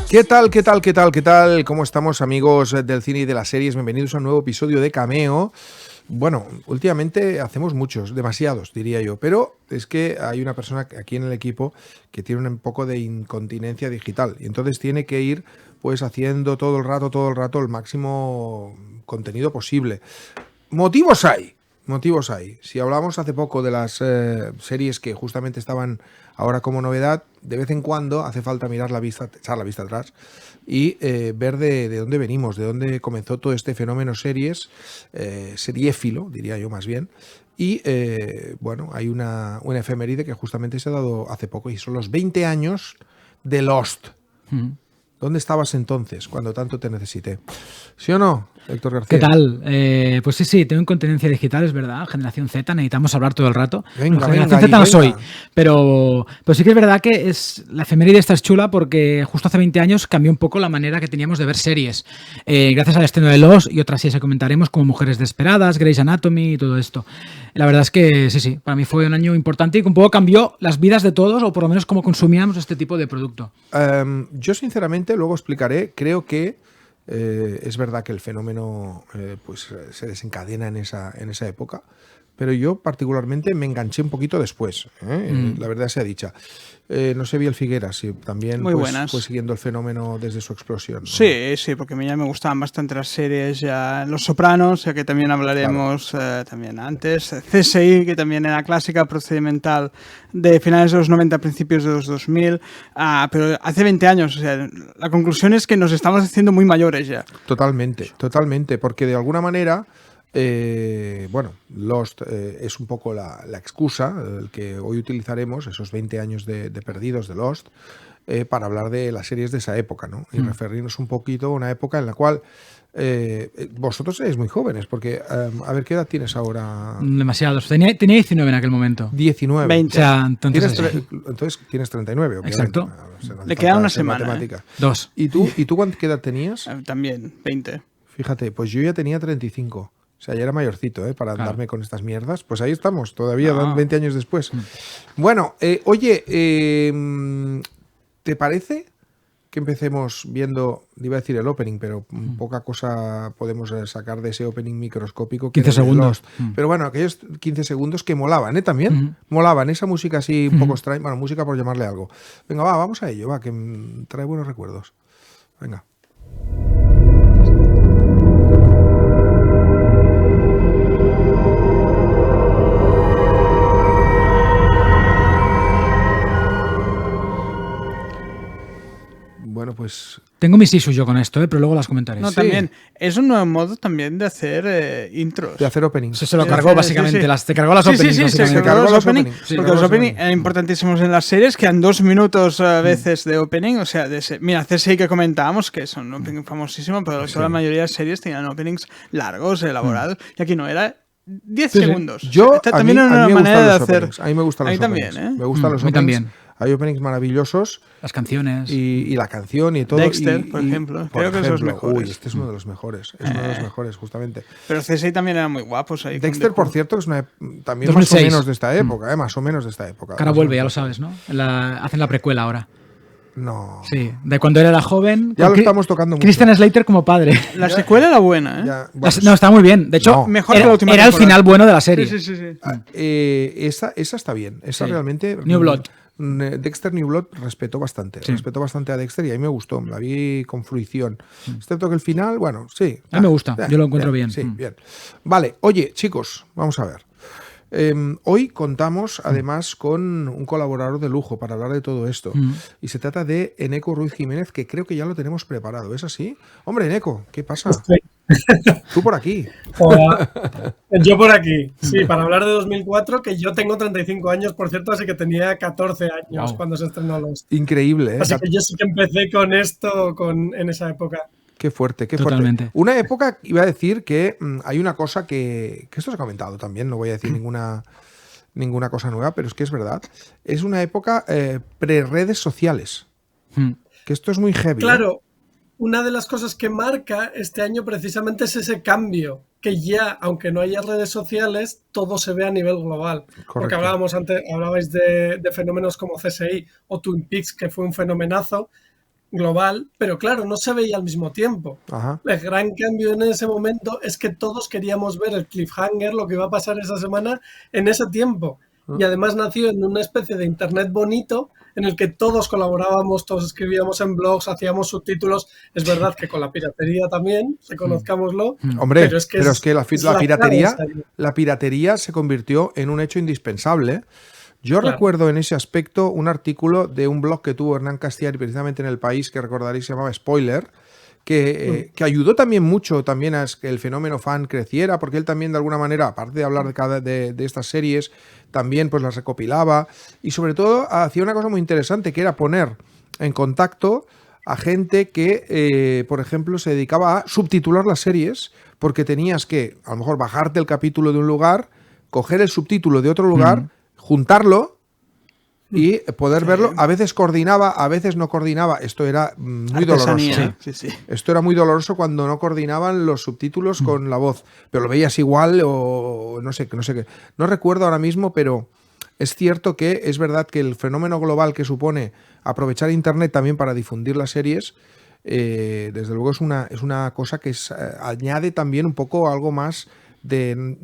¿Qué tal, qué tal, qué tal, qué tal? ¿Cómo estamos, amigos del cine y de las series? Bienvenidos a un nuevo episodio de Cameo. Bueno, últimamente hacemos muchos, demasiados, diría yo, pero es que hay una persona aquí en el equipo que tiene un poco de incontinencia digital y entonces tiene que ir pues haciendo todo el rato el máximo contenido posible. Motivos hay. Motivos hay. Si hablamos hace poco de las series que justamente estaban ahora como novedad, de vez en cuando hace falta mirar la vista, echar la vista atrás y ver de dónde venimos, de dónde comenzó todo este fenómeno series, seriéfilo, diría yo más bien. Y bueno, hay una efeméride que justamente se ha dado hace poco y son los 20 años de Lost. ¿Dónde estabas entonces, cuando tanto te necesité? ¿Sí o no, Héctor García? ¿Qué tal? Pues sí, tengo incontinencia digital, es verdad. Generación Z, necesitamos hablar todo el rato. Venga, Generación Z no soy, pero sí que es verdad que la efeméride esta es chula porque justo hace 20 años cambió un poco la manera que teníamos de ver series. Gracias al estreno de Lost y otras series que comentaremos como Mujeres Desesperadas, Grey's Anatomy y todo esto. La verdad es que sí, para mí fue un año importante y que un poco cambió las vidas de todos, o por lo menos cómo consumíamos este tipo de producto. Yo sinceramente, luego explicaré, creo que es verdad que el fenómeno pues se desencadena en esa época, pero yo particularmente me enganché un poquito después, la verdad sea dicha. No sé, Biel Figueras, si también pues, fue siguiendo el fenómeno desde su explosión, ¿no? Sí, porque a mí ya me gustaban bastante las series, ya Los Sopranos, ya que también hablaremos también antes, CSI, que también era clásica, procedimental de finales de los 90, principios de los 2000, pero hace 20 años, o sea, la conclusión es que nos estamos haciendo muy mayores ya. Totalmente, porque de alguna manera... bueno, Lost es un poco la excusa que hoy utilizaremos, esos 20 años de perdidos de Lost, para hablar de las series de esa época, ¿no? Y referirnos un poquito a una época en la cual vosotros sois muy jóvenes, porque a ver, ¿qué edad tienes ahora? Demasiados. Tenía 19 en aquel momento. 19. 20. O sea, entonces tienes 39, obviamente. Exacto. O sea, no Le queda una semana. semana. 2. ¿Y tú qué edad tenías? También, 20. Fíjate, pues yo ya tenía 35. O sea, ya era mayorcito, para andarme con estas mierdas. Pues ahí estamos, todavía 20 años después. Bueno, oye, ¿te parece que empecemos viendo, iba a decir el opening, pero poca cosa podemos sacar de ese opening microscópico? 15 segundos. Pero bueno, aquellos 15 segundos que molaban, también. Molaban, esa música así un poco extraña. Bueno, música por llamarle algo. Venga, vamos a ello, que trae buenos recuerdos. Venga. Bueno, pues... Tengo mis issues yo con esto, pero luego las comentaré. No, también. Es un nuevo modo también de hacer intros. De hacer openings. Se lo cargó básicamente. Te cargó las openings. Sí, se cargó los openings. Porque los openings eran importantísimos en las series, que eran 2 minutos a veces de opening. O sea, mira, CSI que comentábamos, que son un opening famosísimo, pero la mayoría de series tenían openings largos, elaborados. Y aquí no, era 10 segundos. Yo, también era una manera de hacer. A mí me gustan los openings. También, Me gustan los openings. También. Hay openings maravillosos. Las canciones. Y la canción y todo. También. Dexter, por ejemplo. Creo que es los mejores. Uy, este es uno de los mejores. Es uno de los mejores, justamente. Pero CSI también eran muy guapos ahí. Dexter, por cierto, es también 2006. Más o menos de esta época. Más o menos de esta época. Que ahora vuelve, ya lo sabes, ¿no? Hacen la precuela ahora. No. Sí, de cuando era joven. Ya lo estamos tocando mucho. Christian Slater como padre. La secuela era buena, No, está muy bien. De hecho, mejor que la última era el final bueno de la serie. Sí. Esa está bien. Esa realmente... New Blood. Dexter New Blood respetó bastante. Respetó bastante a Dexter y a mí me gustó. La vi con fruición. Excepto que el final, bueno, sí. A mí me gusta. Yo lo encuentro bien. Sí, bien. Vale, oye, chicos, vamos a ver. Hoy contamos además con un colaborador de lujo para hablar de todo esto y se trata de Eneco Ruiz Jiménez, que creo que ya lo tenemos preparado, ¿es así? Hombre, Eneco, ¿qué pasa? Tú por aquí. Hola. Yo por aquí, sí, para hablar de 2004, que yo tengo 35 años, por cierto, así que tenía 14 años cuando se estrenó Lost. Increíble, ¿eh? Así que yo sí que empecé con esto en esa época. Qué fuerte, qué Totalmente. fuerte. Una época, iba a decir que hay una cosa que esto se ha comentado también, no voy a decir ninguna cosa nueva, pero es que es verdad. Es una época pre-redes sociales. Que esto es muy heavy. Claro, una de las cosas que marca este año precisamente es ese cambio, que ya, aunque no haya redes sociales, todo se ve a nivel global. Correcto. Porque hablabais de fenómenos como CSI o Twin Peaks, que fue un fenomenazo. global, pero claro, no se veía al mismo tiempo. Ajá. El gran cambio en ese momento es que todos queríamos ver el cliffhanger, lo que iba a pasar esa semana en ese tiempo. Y además nació en una especie de internet bonito en el que todos colaborábamos, todos escribíamos en blogs, hacíamos subtítulos. Es verdad que con la piratería también, reconozcámoslo. Hombre, pero es que la piratería se convirtió en un hecho indispensable. Yo recuerdo en ese aspecto un artículo de un blog que tuvo Hernán Castiari precisamente en El País, que recordaréis se llamaba Spoiler, que ayudó también mucho también a que el fenómeno fan creciera, porque él también de alguna manera, aparte de hablar de estas series, también pues las recopilaba y sobre todo hacía una cosa muy interesante, que era poner en contacto a gente que, por ejemplo, se dedicaba a subtitular las series, porque tenías que a lo mejor bajarte el capítulo de un lugar, coger el subtítulo de otro lugar, juntarlo y poder verlo. A veces coordinaba, a veces no coordinaba. Esto era muy doloroso. Sí. Esto era muy doloroso cuando no coordinaban los subtítulos con la voz. Pero lo veías igual o no sé qué. No recuerdo ahora mismo, pero es cierto que es verdad que el fenómeno global que supone aprovechar Internet también para difundir las series, desde luego es una cosa que añade también un poco algo más de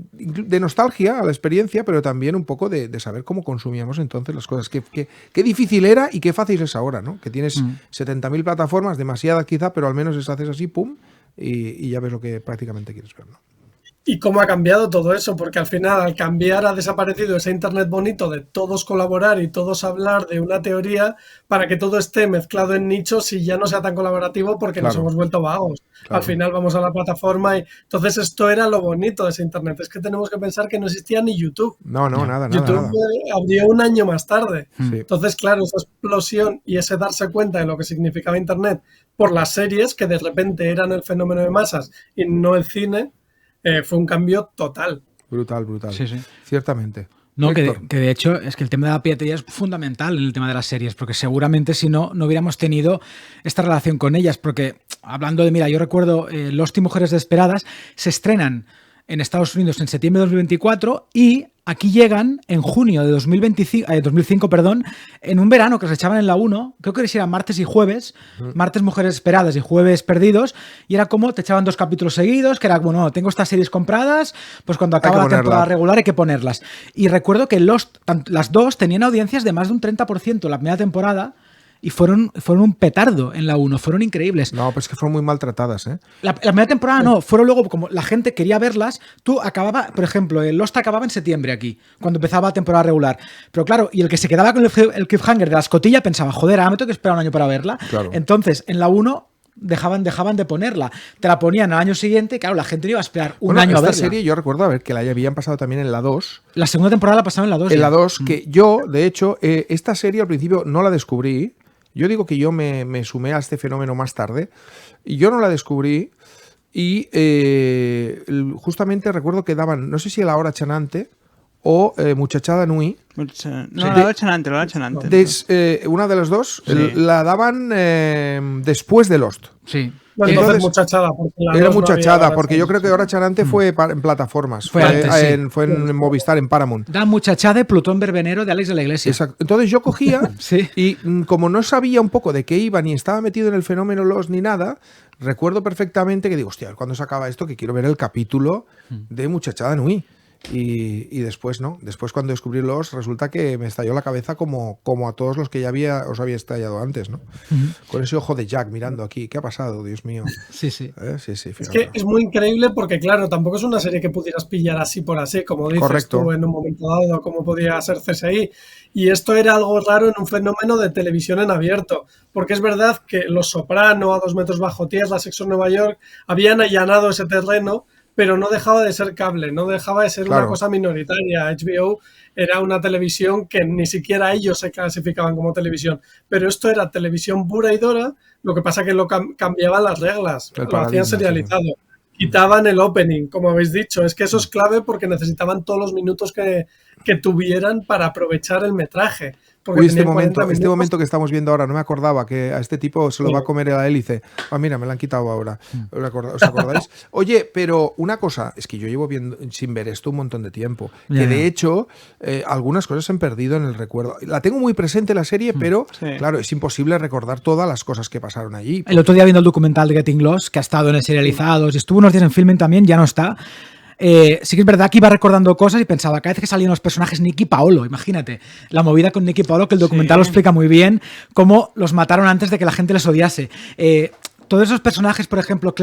nostalgia a la experiencia, pero también un poco de saber cómo consumíamos entonces las cosas. Qué difícil era y qué fácil es ahora, ¿no? Que tienes 70.000 plataformas, demasiadas quizá, pero al menos haces así, pum, y ya ves lo que prácticamente quieres ver, ¿no? Y cómo ha cambiado todo eso, porque al final, al cambiar, ha desaparecido ese internet bonito de todos colaborar y todos hablar de una teoría para que todo esté mezclado en nichos y ya no sea tan colaborativo porque nos hemos vuelto vagos. Al final vamos a la plataforma y entonces esto era lo bonito de ese internet. Es que tenemos que pensar que no existía ni YouTube. Nada. YouTube abrió un año más tarde. Sí. Entonces, claro, esa explosión y ese darse cuenta de lo que significaba internet por las series, que de repente eran el fenómeno de masas y no el cine, fue un cambio total. Brutal. Sí. Ciertamente. No, que de hecho es que el tema de la piratería es fundamental en el tema de las series, porque seguramente si no hubiéramos tenido esta relación con ellas, porque hablando de, mira, yo recuerdo Lost y Mujeres Desesperadas se estrenan en Estados Unidos en septiembre de 2024 y aquí llegan en junio de 2005, en un verano que se echaban en la 1, creo que eran martes y jueves, martes Mujeres Esperadas y jueves Perdidos, y era como te echaban 2 capítulos seguidos, que era, bueno, tengo estas series compradas, pues cuando acaba la temporada regular hay que ponerlas. Y recuerdo que las dos tenían audiencias de más de un 30% la primera temporada, y fueron un petardo en la 1, fueron increíbles. No, pues que fueron muy maltratadas, ¿eh? La primera temporada no, fueron luego, como la gente quería verlas, por ejemplo, el Lost acababa en septiembre aquí, cuando empezaba la temporada regular. Pero claro, y el que se quedaba con el cliffhanger de la escotilla pensaba, joder, ahora me tengo que esperar un año para verla. Claro. Entonces, en la 1 dejaban de ponerla. Te la ponían al año siguiente, claro, la gente no iba a esperar un año a verla. Esta serie yo recuerdo que la habían pasado también en la 2. La segunda temporada la pasaban en la 2. En la 2, que yo, de hecho, esta serie al principio no la descubrí. Yo digo que yo me sumé a este fenómeno más tarde y yo no la descubrí y justamente recuerdo que daban, no sé si a la hora chanante o Muchachada Nui. La hora chanante. Una de las dos, sí. La daban después de Lost. Sí. No, entonces Muchachada. Era Muchachada, porque yo creo que Hora Chanante fue en plataformas. Fue en Movistar, en Paramount. Da Muchachada de Plutón Verbenero de Alex de la Iglesia. Exacto. Entonces yo cogía sí. Y como no sabía un poco de qué iba, ni estaba metido en el fenómeno Lost ni nada, recuerdo perfectamente que digo, hostia, ¿cuándo se acaba esto? Que quiero ver el capítulo de Muchachada Nui. Y después no, después cuando descubrí Lost resulta que me estalló la cabeza como a todos los que ya os había estallado antes, ¿no? Con ese ojo de Jack mirando aquí, ¿qué ha pasado? Dios mío. Sí. Sí, es que es muy increíble porque claro, tampoco es una serie que pudieras pillar así por así, como dices Correcto. Tú en un momento dado, como podía ser CSI. Y esto era algo raro en un fenómeno de televisión en abierto, porque es verdad que Los Soprano, A 2 metros bajo tierra, Sexo en Nueva York, habían allanado ese terreno, pero no dejaba de ser cable, no dejaba de ser una cosa minoritaria. HBO era una televisión que ni siquiera ellos se clasificaban como televisión, pero esto era televisión pura y dura, lo que pasa que lo cambiaban las reglas, lo hacían serializado. Quitaban el opening, como habéis dicho. Es que eso es clave porque necesitaban todos los minutos que que tuvieran para aprovechar el metraje. Porque Uy, tenían 40 este minutos. momento que estamos viendo ahora, no me acordaba que a este tipo se lo va a comer la hélice. Ah, mira, me la han quitado ahora. ¿Os acordáis? Oye, pero una cosa, es que yo llevo viendo, sin ver esto un montón de tiempo. Que de hecho, algunas cosas se han perdido en el recuerdo. La tengo muy presente la serie, pero claro, es imposible recordar todas las cosas que pasaron allí. El otro día viendo el documental de Getting Lost, que ha estado en el Serializados, y estuvo unos días en Filming también, ya no está. Sí que es verdad que iba recordando cosas y pensaba, cada vez que salían los personajes Nicky Paolo, imagínate, la movida con Nicky Paolo, que el documental lo explica muy bien, cómo los mataron antes de que la gente les odiase. Todos esos personajes, por ejemplo,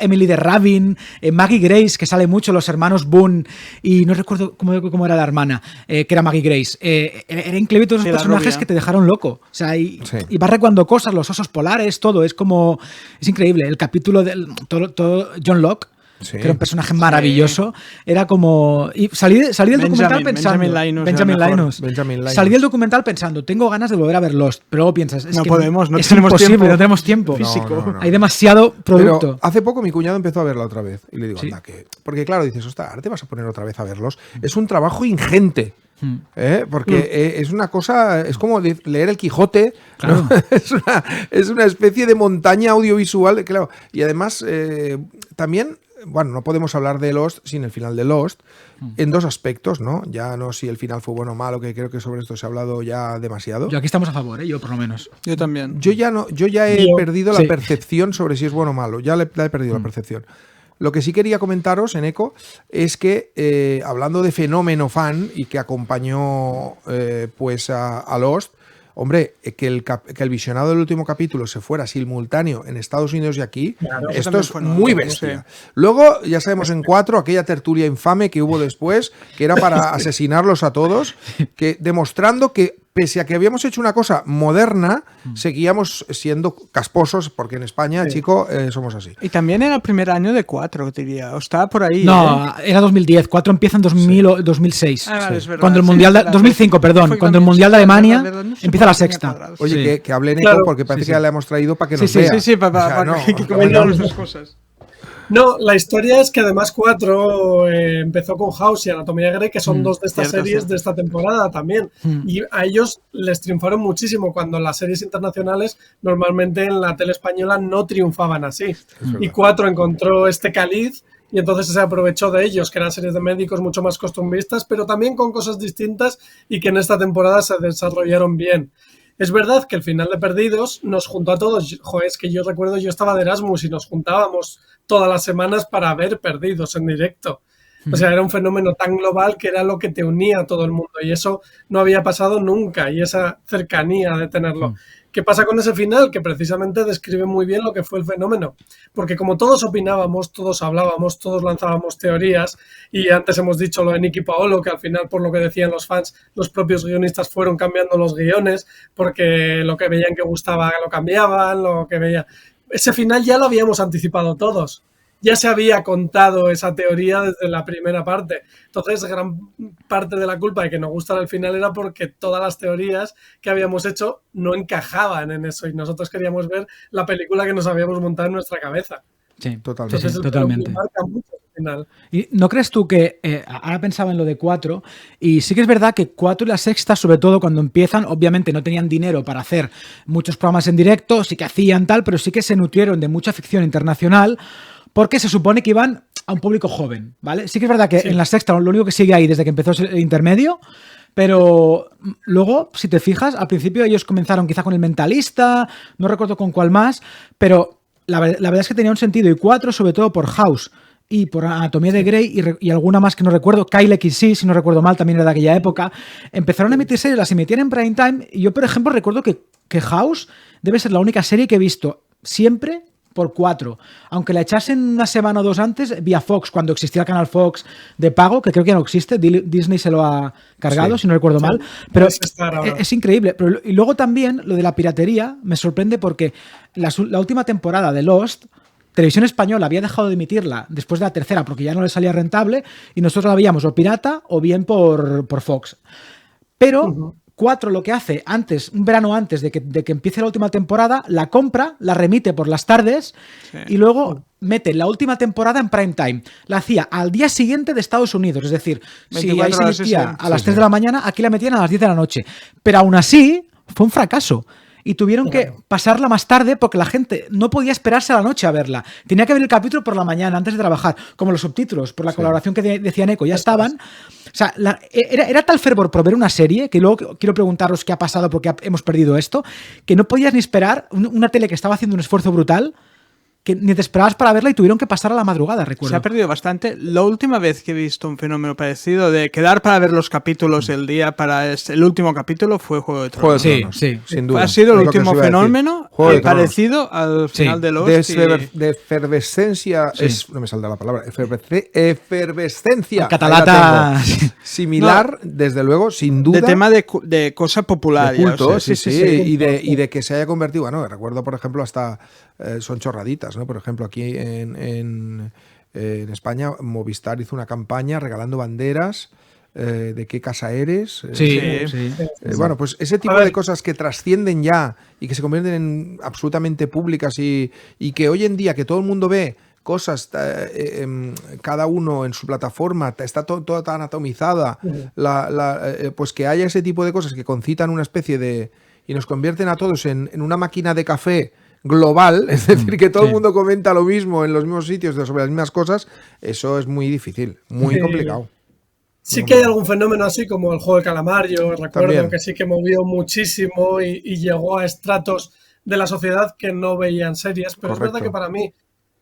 Emily de Rabin, Maggie Grace, que sale mucho, los hermanos Boone, y no recuerdo cómo era la hermana, que era Maggie Grace. Era increíble todos esos personajes que te dejaron loco. O sea, y vas recordando cosas, los osos polares, todo. Es increíble. El capítulo de todo John Locke, que era un personaje maravilloso, era como... Y salí del documental pensando... Benjamin Linus. Salí del documental pensando, tengo ganas de volver a ver Lost, pero luego piensas, es imposible, no tenemos tiempo físico. No. Hay demasiado producto. Pero hace poco mi cuñado empezó a verla otra vez y le digo, anda, que... Porque claro, dices, ostras, ahora te vas a poner otra vez a verlos. Es un trabajo ingente. Porque es una cosa, es como leer el Quijote, claro. ¿No? es una especie de montaña audiovisual, claro. Y además, también... Bueno, no podemos hablar de Lost sin el final de Lost en dos aspectos, ¿no? Ya no si el final fue bueno o malo, que creo que sobre esto se ha hablado ya demasiado. Yo aquí estamos a favor, yo por lo menos. Yo también. Yo ya he perdido la percepción sobre si es bueno o malo. Ya la he perdido la percepción. Lo que sí quería comentaros, en Eco, es que hablando de fenómeno fan y que acompañó pues a Lost, hombre, que el visionado del último capítulo se fuera simultáneo en Estados Unidos y aquí, claro, esto es muy bestia. Luego, ya sabemos en 4, aquella tertulia infame que hubo después, que era para asesinarlos a todos, que demostrando que pese a que habíamos hecho una cosa moderna, seguíamos siendo casposos, porque en España, chico, somos así. Y también era el primer año de 4, diría. O estaba por ahí. No, era 2010. 4 empieza en 2006. Ah, vale, es verdad. Cuando el Mundial de 2005, perdón. Cuando el Mundial de Alemania empieza la sexta. Oye, que hable en Eco, porque parece que ya le hemos traído para que nos vea. Sí, para que comentemos las cosas. No, la historia es que además 4 empezó con House y Anatomía de Grey, que son dos de estas series de esta temporada también. Y a ellos les triunfaron muchísimo cuando las series internacionales normalmente en la tele española no triunfaban así. Y 4 encontró este caliz y entonces se aprovechó de ellos, que eran series de médicos mucho más costumbristas, pero también con cosas distintas y que en esta temporada se desarrollaron bien. Es verdad que el final de Perdidos nos juntó a todos. Joder, es que yo recuerdo, yo estaba de Erasmus y nos juntábamos todas las semanas para ver Perdidos en directo. O sea, era un fenómeno tan global que era lo que te unía a todo el mundo y eso no había pasado nunca y esa cercanía de tenerlo. ¿Qué pasa con ese final? Que precisamente describe muy bien lo que fue el fenómeno. Porque como todos opinábamos, todos hablábamos, todos lanzábamos teorías y antes hemos dicho lo de Nicky Paolo, que al final, por lo que decían los fans, los propios guionistas fueron cambiando los guiones porque lo que veían que gustaba lo cambiaban, lo que veían... Ese final ya lo habíamos anticipado todos. Ya se había contado esa teoría desde la primera parte. Entonces, gran parte de la culpa de que nos gustara el final era porque todas las teorías que habíamos hecho no encajaban en eso y nosotros queríamos ver la película que nos habíamos montado en nuestra cabeza. Sí, totalmente. Entonces, sí, totalmente. Marca mucho el final. ¿Y no crees tú que, ahora pensaba en lo de 4, y sí que es verdad que 4 y la sexta, sobre todo cuando empiezan, obviamente no tenían dinero para hacer muchos programas en directo, sí que hacían tal, pero sí que se nutrieron de mucha ficción internacional, porque se supone que iban a un público joven, ¿vale? Sí que es verdad que en la sexta lo único que sigue ahí desde que empezó es el intermedio, pero luego, si te fijas, al principio ellos comenzaron quizá con El Mentalista, no recuerdo con cuál más, pero la verdad es que tenía un sentido, y 4 sobre todo por House y por Anatomía de Grey y alguna más que no recuerdo, Kyle XC, si no recuerdo mal, también era de aquella época, empezaron a emitir series, las emitían en prime time, y yo, por ejemplo, recuerdo que House debe ser la única serie que he visto siempre por 4, aunque la echasen una semana o dos antes vía Fox, cuando existía el canal Fox de pago, que creo que ya no existe, Disney se lo ha cargado, si no recuerdo mal, pero es increíble. Pero, y luego también lo de la piratería me sorprende porque la última temporada de Lost, Televisión Española había dejado de emitirla después de la tercera porque ya no le salía rentable y nosotros la veíamos o pirata o bien por Fox. Pero 4 lo que hace antes, un verano antes de que empiece la última temporada, la compra, la remite por las tardes y luego mete la última temporada en prime time. La hacía al día siguiente de Estados Unidos, es decir, si ahí se emitía a las 3 de la mañana, aquí la metían a las 10 de la noche. Pero aún así fue un fracaso. Y tuvieron que pasarla más tarde porque la gente no podía esperarse a la noche a verla. Tenía que ver el capítulo por la mañana antes de trabajar, como los subtítulos, por la colaboración que decía Neko, ya estaban. O sea, era tal fervor por ver una serie, que luego quiero preguntaros qué ha pasado porque hemos perdido esto, que no podías ni esperar una tele que estaba haciendo un esfuerzo brutal, que ni te esperabas para verla y tuvieron que pasar a la madrugada, recuerdo. Se ha perdido bastante. La última vez que he visto un fenómeno parecido de quedar para ver los capítulos el día para el último capítulo fue Juego de Tronos. Sí, sin duda. Ha sido el Es lo que último os iba a decir. fenómeno Parecido al final de Lost. De efervescencia, no me saldrá la palabra, efervescencia. Catalata. Similar, desde luego, sin duda. De tema de cosa popular. De culto, ya, sí. Y de que se haya convertido, bueno, recuerdo, por ejemplo, hasta son chorraditas, ¿no? Por ejemplo, aquí en España, Movistar hizo una campaña regalando banderas de qué casa eres. Sí. Bueno, pues ese tipo de cosas que trascienden ya y que se convierten en absolutamente públicas y que hoy en día que todo el mundo ve cosas, cada uno en su plataforma, está toda tan atomizada, pues que haya ese tipo de cosas que concitan una especie de... y nos convierten a todos en una máquina de café global, es decir, que todo el mundo comenta lo mismo en los mismos sitios sobre las mismas cosas, eso es muy difícil, muy complicado. Sí que hay algún fenómeno así como el juego del calamar, yo recuerdo También. que sí que movió muchísimo y llegó a estratos de la sociedad que no veían series, pero Correcto. es verdad que para mí,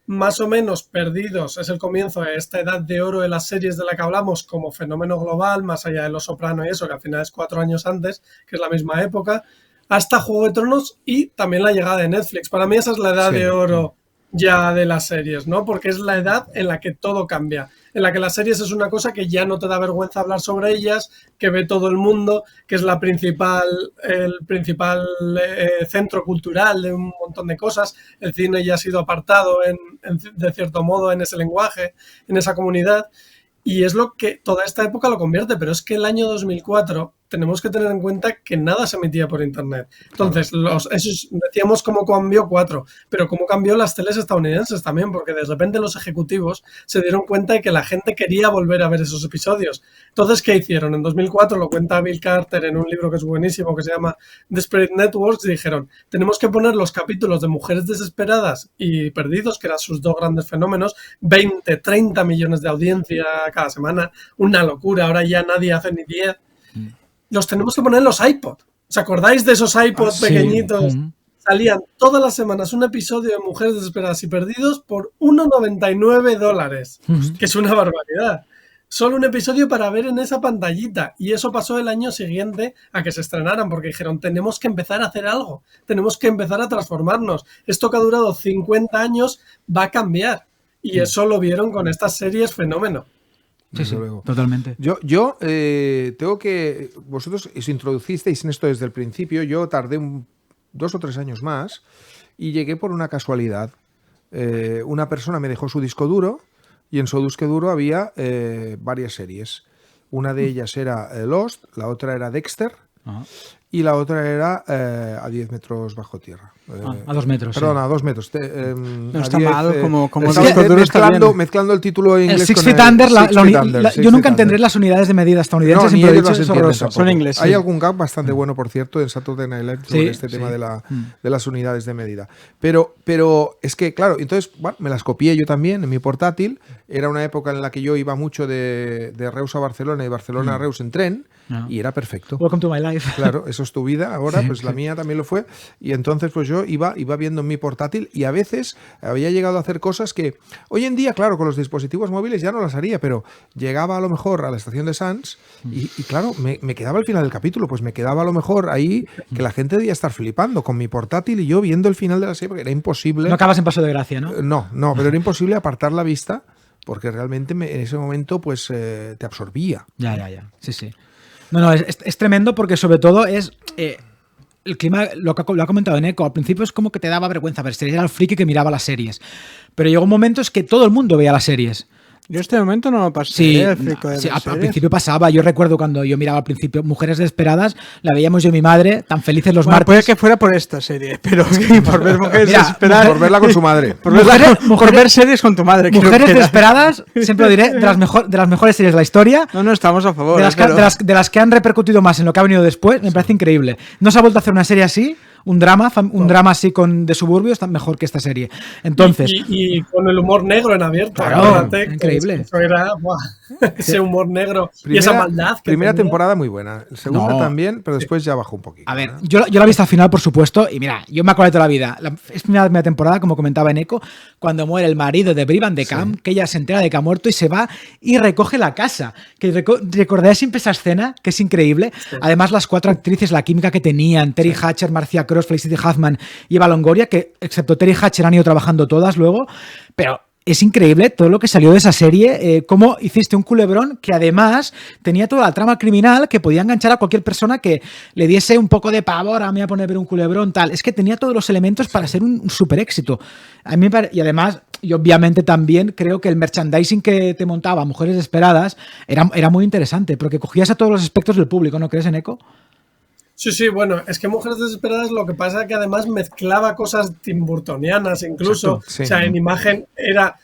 más o menos Perdidos es el comienzo de esta edad de oro de las series de la que hablamos como fenómeno global, más allá de Los Soprano y eso, que al final es 4 años antes, que es la misma época, hasta Juego de Tronos y también la llegada de Netflix. Para mí esa es la edad de oro ya de las series, ¿no? Porque es la edad en la que todo cambia, en la que las series es una cosa que ya no te da vergüenza hablar sobre ellas, que ve todo el mundo, que es el principal centro cultural de un montón de cosas. El cine ya ha sido apartado de cierto modo en ese lenguaje, en esa comunidad. Y es lo que toda esta época lo convierte, pero es que el año 2004 tenemos que tener en cuenta que nada se emitía por internet. Entonces, decíamos cómo cambió 4, pero cómo cambió las teles estadounidenses también, porque de repente los ejecutivos se dieron cuenta de que la gente quería volver a ver esos episodios. Entonces, ¿qué hicieron? En 2004 lo cuenta Bill Carter en un libro que es buenísimo, que se llama Desperate Networks, y dijeron, tenemos que poner los capítulos de Mujeres Desesperadas y Perdidos, que eran sus dos grandes fenómenos, 20, 30 millones de audiencia cada semana, una locura, ahora ya nadie hace ni 10. Los tenemos que poner en los iPod. ¿Os acordáis de esos iPod pequeñitos? Salían todas las semanas un episodio de Mujeres Desesperadas y Perdidos por $1,99, que es una barbaridad. Solo un episodio para ver en esa pantallita. Y eso pasó el año siguiente a que se estrenaran, porque dijeron, tenemos que empezar a hacer algo, tenemos que empezar a transformarnos. Esto que ha durado 50 años va a cambiar. Y eso lo vieron con estas series fenómeno. Sí, totalmente. Yo tengo que... Vosotros os introducisteis en esto desde el principio. Yo tardé 2 o 3 años más y llegué por una casualidad. Una persona me dejó su disco duro y en su disco duro había varias series. Una de ellas era Lost, la otra era Dexter y la otra era A 10 metros bajo tierra. A 2 metros. Perdón, a 2 metros. No está mal, como mezclando el título en inglés. El Six con Feet Under, Six yo nunca Feet entenderé Under. las unidades de medida estadounidenses. No, ni siempre he ellos dicho, las es entienden horroroso. tampoco. Son ingleses. Hay algún gag bastante bueno, por cierto, en Saturday Night Live sobre este tema de las unidades de medida. Pero es que, claro, entonces, bueno, me las copié yo también en mi portátil. Era una época en la que yo iba mucho de Reus a Barcelona y Barcelona a Reus en tren y era perfecto. Welcome to my life. Claro, eso es tu vida ahora, pues la mía también lo fue. Y entonces pues yo iba viendo en mi portátil y a veces había llegado a hacer cosas que hoy en día, claro, con los dispositivos móviles ya no las haría, pero llegaba a lo mejor a la estación de Sants y claro, me quedaba al final del capítulo, pues me quedaba a lo mejor ahí que la gente debía estar flipando con mi portátil y yo viendo el final de la serie, porque era imposible. No acabas en Paso de Gracia, ¿no? No, pero era imposible apartar la vista porque realmente en ese momento pues te absorbía. Ya. Sí. No, es tremendo porque sobre todo es... el clima, lo ha comentado Neko, al principio es como que te daba vergüenza ver series, era el friki que miraba las series. Pero llegó un momento es que todo el mundo veía las series. Yo este momento no lo pasé. Sí, el frico de sí, las al series. principio pasaba. Yo recuerdo cuando yo miraba al principio Mujeres Desesperadas, la veíamos yo y mi madre, tan felices los Bueno, puede martes. que fuera por esta serie, pero por ver Mujeres Mira, Desesperadas. Por verla con su madre. Por, verla Mujeres- por ver series con tu madre. creo Mujeres que era. Desesperadas, siempre lo diré, de las mejores series de la historia. No, estamos a favor. De las, que, pero- de las que han repercutido más en lo que ha venido después, me parece increíble. No se ha vuelto a hacer una serie así, un drama así de suburbios, tan mejor que esta serie. Entonces, Y con el humor negro en abierto. Claro, acuérdate que increíble. Eso era, ¡buah! Ese humor negro y esa maldad. Que Primera tenía. temporada muy buena. Segunda No. también, pero después ya bajó un poquito. a ver, ¿no? yo la he visto al final, por supuesto, y mira, yo me acuerdo de toda la vida. Es primera temporada, como comentaba en Eco, cuando muere el marido de Bri Van de Kamp, que ella se entera de que ha muerto y se va y recoge la casa. Que recordáis siempre esa escena, que es increíble. Además, las 4 actrices, la química que tenían, Terry Hatcher, Marcia Cross, Felicity Huffman y Eva Longoria, que excepto Terry Hatcher han ido trabajando todas luego, pero es increíble todo lo que salió de esa serie, cómo hiciste un culebrón que además tenía toda la trama criminal que podía enganchar a cualquier persona que le diese un poco de pavor, a mí a poner a ver un culebrón, tal. Es que tenía todos los elementos para ser un super éxito. A mí y además, y obviamente también creo que el merchandising que te montaba Mujeres Desesperadas era muy interesante, porque cogías a todos los aspectos del público, ¿no crees, Eneco? Sí, bueno, es que Mujeres Desesperadas lo que pasa es que además mezclaba cosas timburtonianas incluso. Exacto, sí. O sea, en imagen era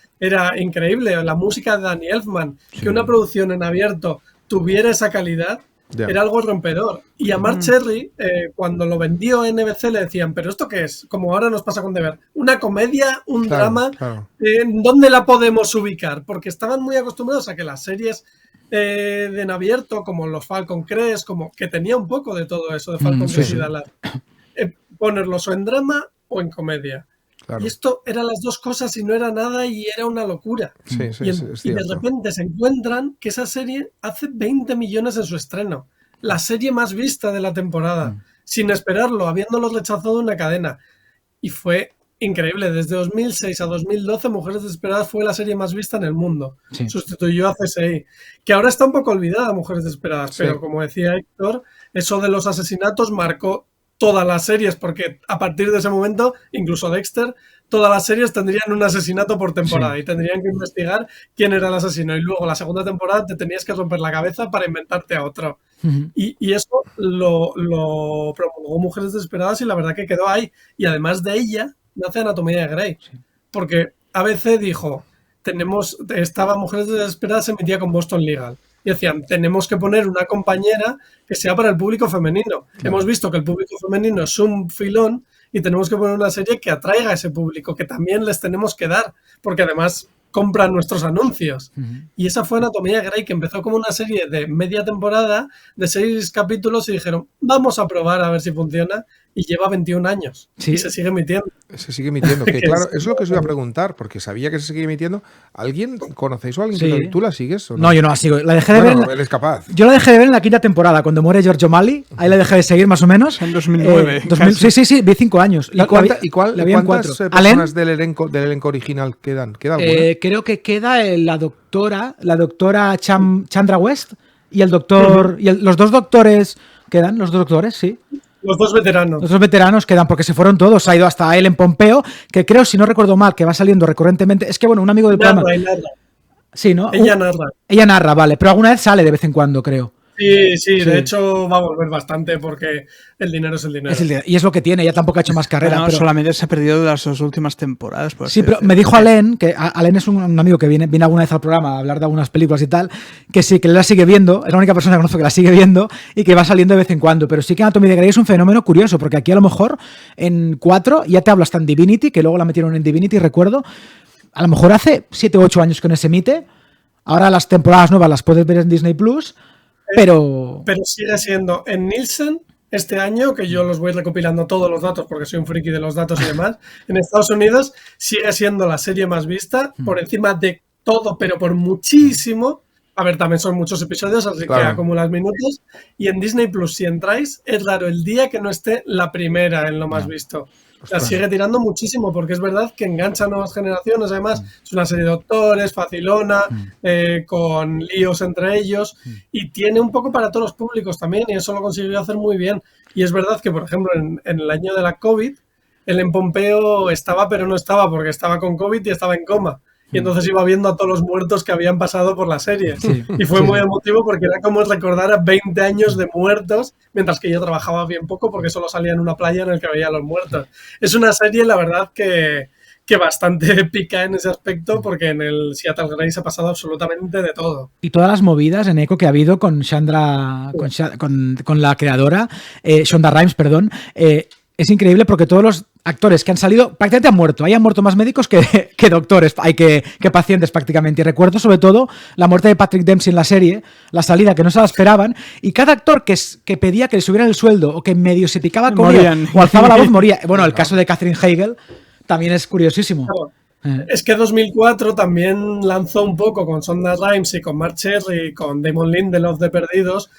increíble. La música de Danny Elfman, que una producción en abierto tuviera esa calidad, Ya. era algo rompedor. Y a Mark Cherry, cuando lo vendió en NBC, le decían, ¿pero esto qué es? Como ahora nos pasa con Deber. ¿Una comedia? ¿Un Claro, drama? claro. ¿En dónde la podemos ubicar? Porque estaban muy acostumbrados a que las series de en abierto, como los Falcon Crest, como que tenía un poco de todo eso de Falcon sí, Crest sí. y Dallas, ponerlos o en drama o en comedia. Claro. Y esto eran las dos cosas y no era nada y era una locura. Sí, sí, y, sí, es y de cierto. repente se encuentran que esa serie hace 20 millones en su estreno. La serie más vista de la temporada. Sin esperarlo, habiéndolo rechazado en una cadena. Y fue increíble. Desde 2006 a 2012, Mujeres Desesperadas fue la serie más vista en el mundo. Sí. Sustituyó a CSI. Que ahora está un poco olvidada, Mujeres Desesperadas. Sí. Pero como decía Héctor, eso de los asesinatos marcó todas las series, porque a partir de ese momento, incluso Dexter, todas las series tendrían un asesinato por temporada y tendrían que investigar quién era el asesino. Y luego la segunda temporada te tenías que romper la cabeza para inventarte a otro. Y eso lo promulgó Mujeres Desesperadas y la verdad que quedó ahí. Y además de ella, nace Anatomía de Grey. Porque ABC dijo, estaba Mujeres Desesperadas, se emitía con Boston Legal. Y decían, tenemos que poner una compañera que sea para el público femenino. Hemos visto que el público femenino es un filón y tenemos que poner una serie que atraiga a ese público, que también les tenemos que dar, porque además compran nuestros anuncios. Y esa fue Anatomía de Grey, que empezó como una serie de media temporada, de 6 capítulos, y dijeron, vamos a probar a ver si funciona, y lleva 21 años. Sí. Y se sigue emitiendo. Se sigue emitiendo. Que Que claro, es- es lo que os iba a preguntar, porque sabía que se sigue emitiendo. ¿Alguien conocéis o alguien Sí. que tú la sigues? ¿O No, yo no la sigo. La dejé de Bueno, ver. él es capaz. Yo la dejé de ver en la 5ª temporada, cuando muere George O'Malley. Ahí la dejé de seguir más o menos. En 2009, Sí, vi 5 años. ¿Y cuántas la vi en cuántas 4. personas del elenco original quedan? ¿Queda alguna? Creo que queda la doctora Chandra West y el doctor. Los dos doctores quedan, los dos doctores, sí. Los dos veteranos. Los dos veteranos quedan porque se fueron todos. Ha ido hasta Ellen Pompeo, que creo, si no recuerdo mal, que va saliendo recurrentemente. Es que, bueno, un amigo del programa. Narra. Sí, ¿no? Ella narra. Ella narra, vale, pero alguna vez sale de vez en cuando, creo. Sí, de hecho va a volver bastante porque el dinero es el dinero. Y es lo que tiene, ella tampoco ha hecho más carrera. No, pero... solamente se ha perdido las 2 últimas temporadas. por Sí, así pero decirlo. me dijo Alen, que Alen es un amigo que viene alguna vez al programa a hablar de algunas películas y tal, que sí, que él la sigue viendo, es la única persona que conozco que la sigue viendo y que va saliendo de vez en cuando. Pero sí que Anatomía de Grey es un fenómeno curioso, porque aquí a lo mejor en 4 ya te hablo hasta en Divinity, que luego la metieron en Divinity, recuerdo. A lo mejor hace 7 u 8 años que no se emite. Ahora las temporadas nuevas las puedes ver en Disney Plus, pero sigue siendo en Nielsen este año, que yo los voy recopilando todos los datos porque soy un friki de los datos y demás, en Estados Unidos sigue siendo la serie más vista por encima de todo, pero por muchísimo. A ver, también son muchos episodios, así Claro. que acumulas minutos. Y en Disney Plus, si entráis, es raro el día que no esté la primera en lo más visto. La sigue tirando muchísimo porque es verdad que engancha a nuevas generaciones. Además, es una serie de doctores, facilona, con líos entre ellos y tiene un poco para todos los públicos también y eso lo consiguió hacer muy bien. Y es verdad que, por ejemplo, en el año de la COVID, Ellen Pompeo estaba pero no estaba porque estaba con COVID y estaba en coma. y entonces iba viendo a todos los muertos que habían pasado por la serie. Sí. Y fue Sí, muy sí. emotivo porque era como recordar a 20 años de muertos, mientras que yo trabajaba bien poco porque solo salía en una playa en el que veía a los muertos. Es una serie, la verdad, que bastante épica en ese aspecto, porque en el Seattle Grace ha pasado absolutamente de todo. Y todas las movidas en eco que ha habido con Chandra, con la creadora, Shonda Rhimes, perdón, es increíble porque todos los actores que han salido prácticamente han muerto. Ahí han muerto más médicos que doctores, que pacientes prácticamente. Y recuerdo sobre todo la muerte de Patrick Dempsey en la serie, la salida que no se la esperaban, y cada actor que pedía que le subieran el sueldo o que medio se picaba con Morían. o alzaba la voz moría. Bueno, el caso de Catherine Hagel también es curiosísimo. Claro. Es que 2004 también lanzó un poco con Shonda Rhimes y con Mark Cherry y con Damon Lindelof de Perdidos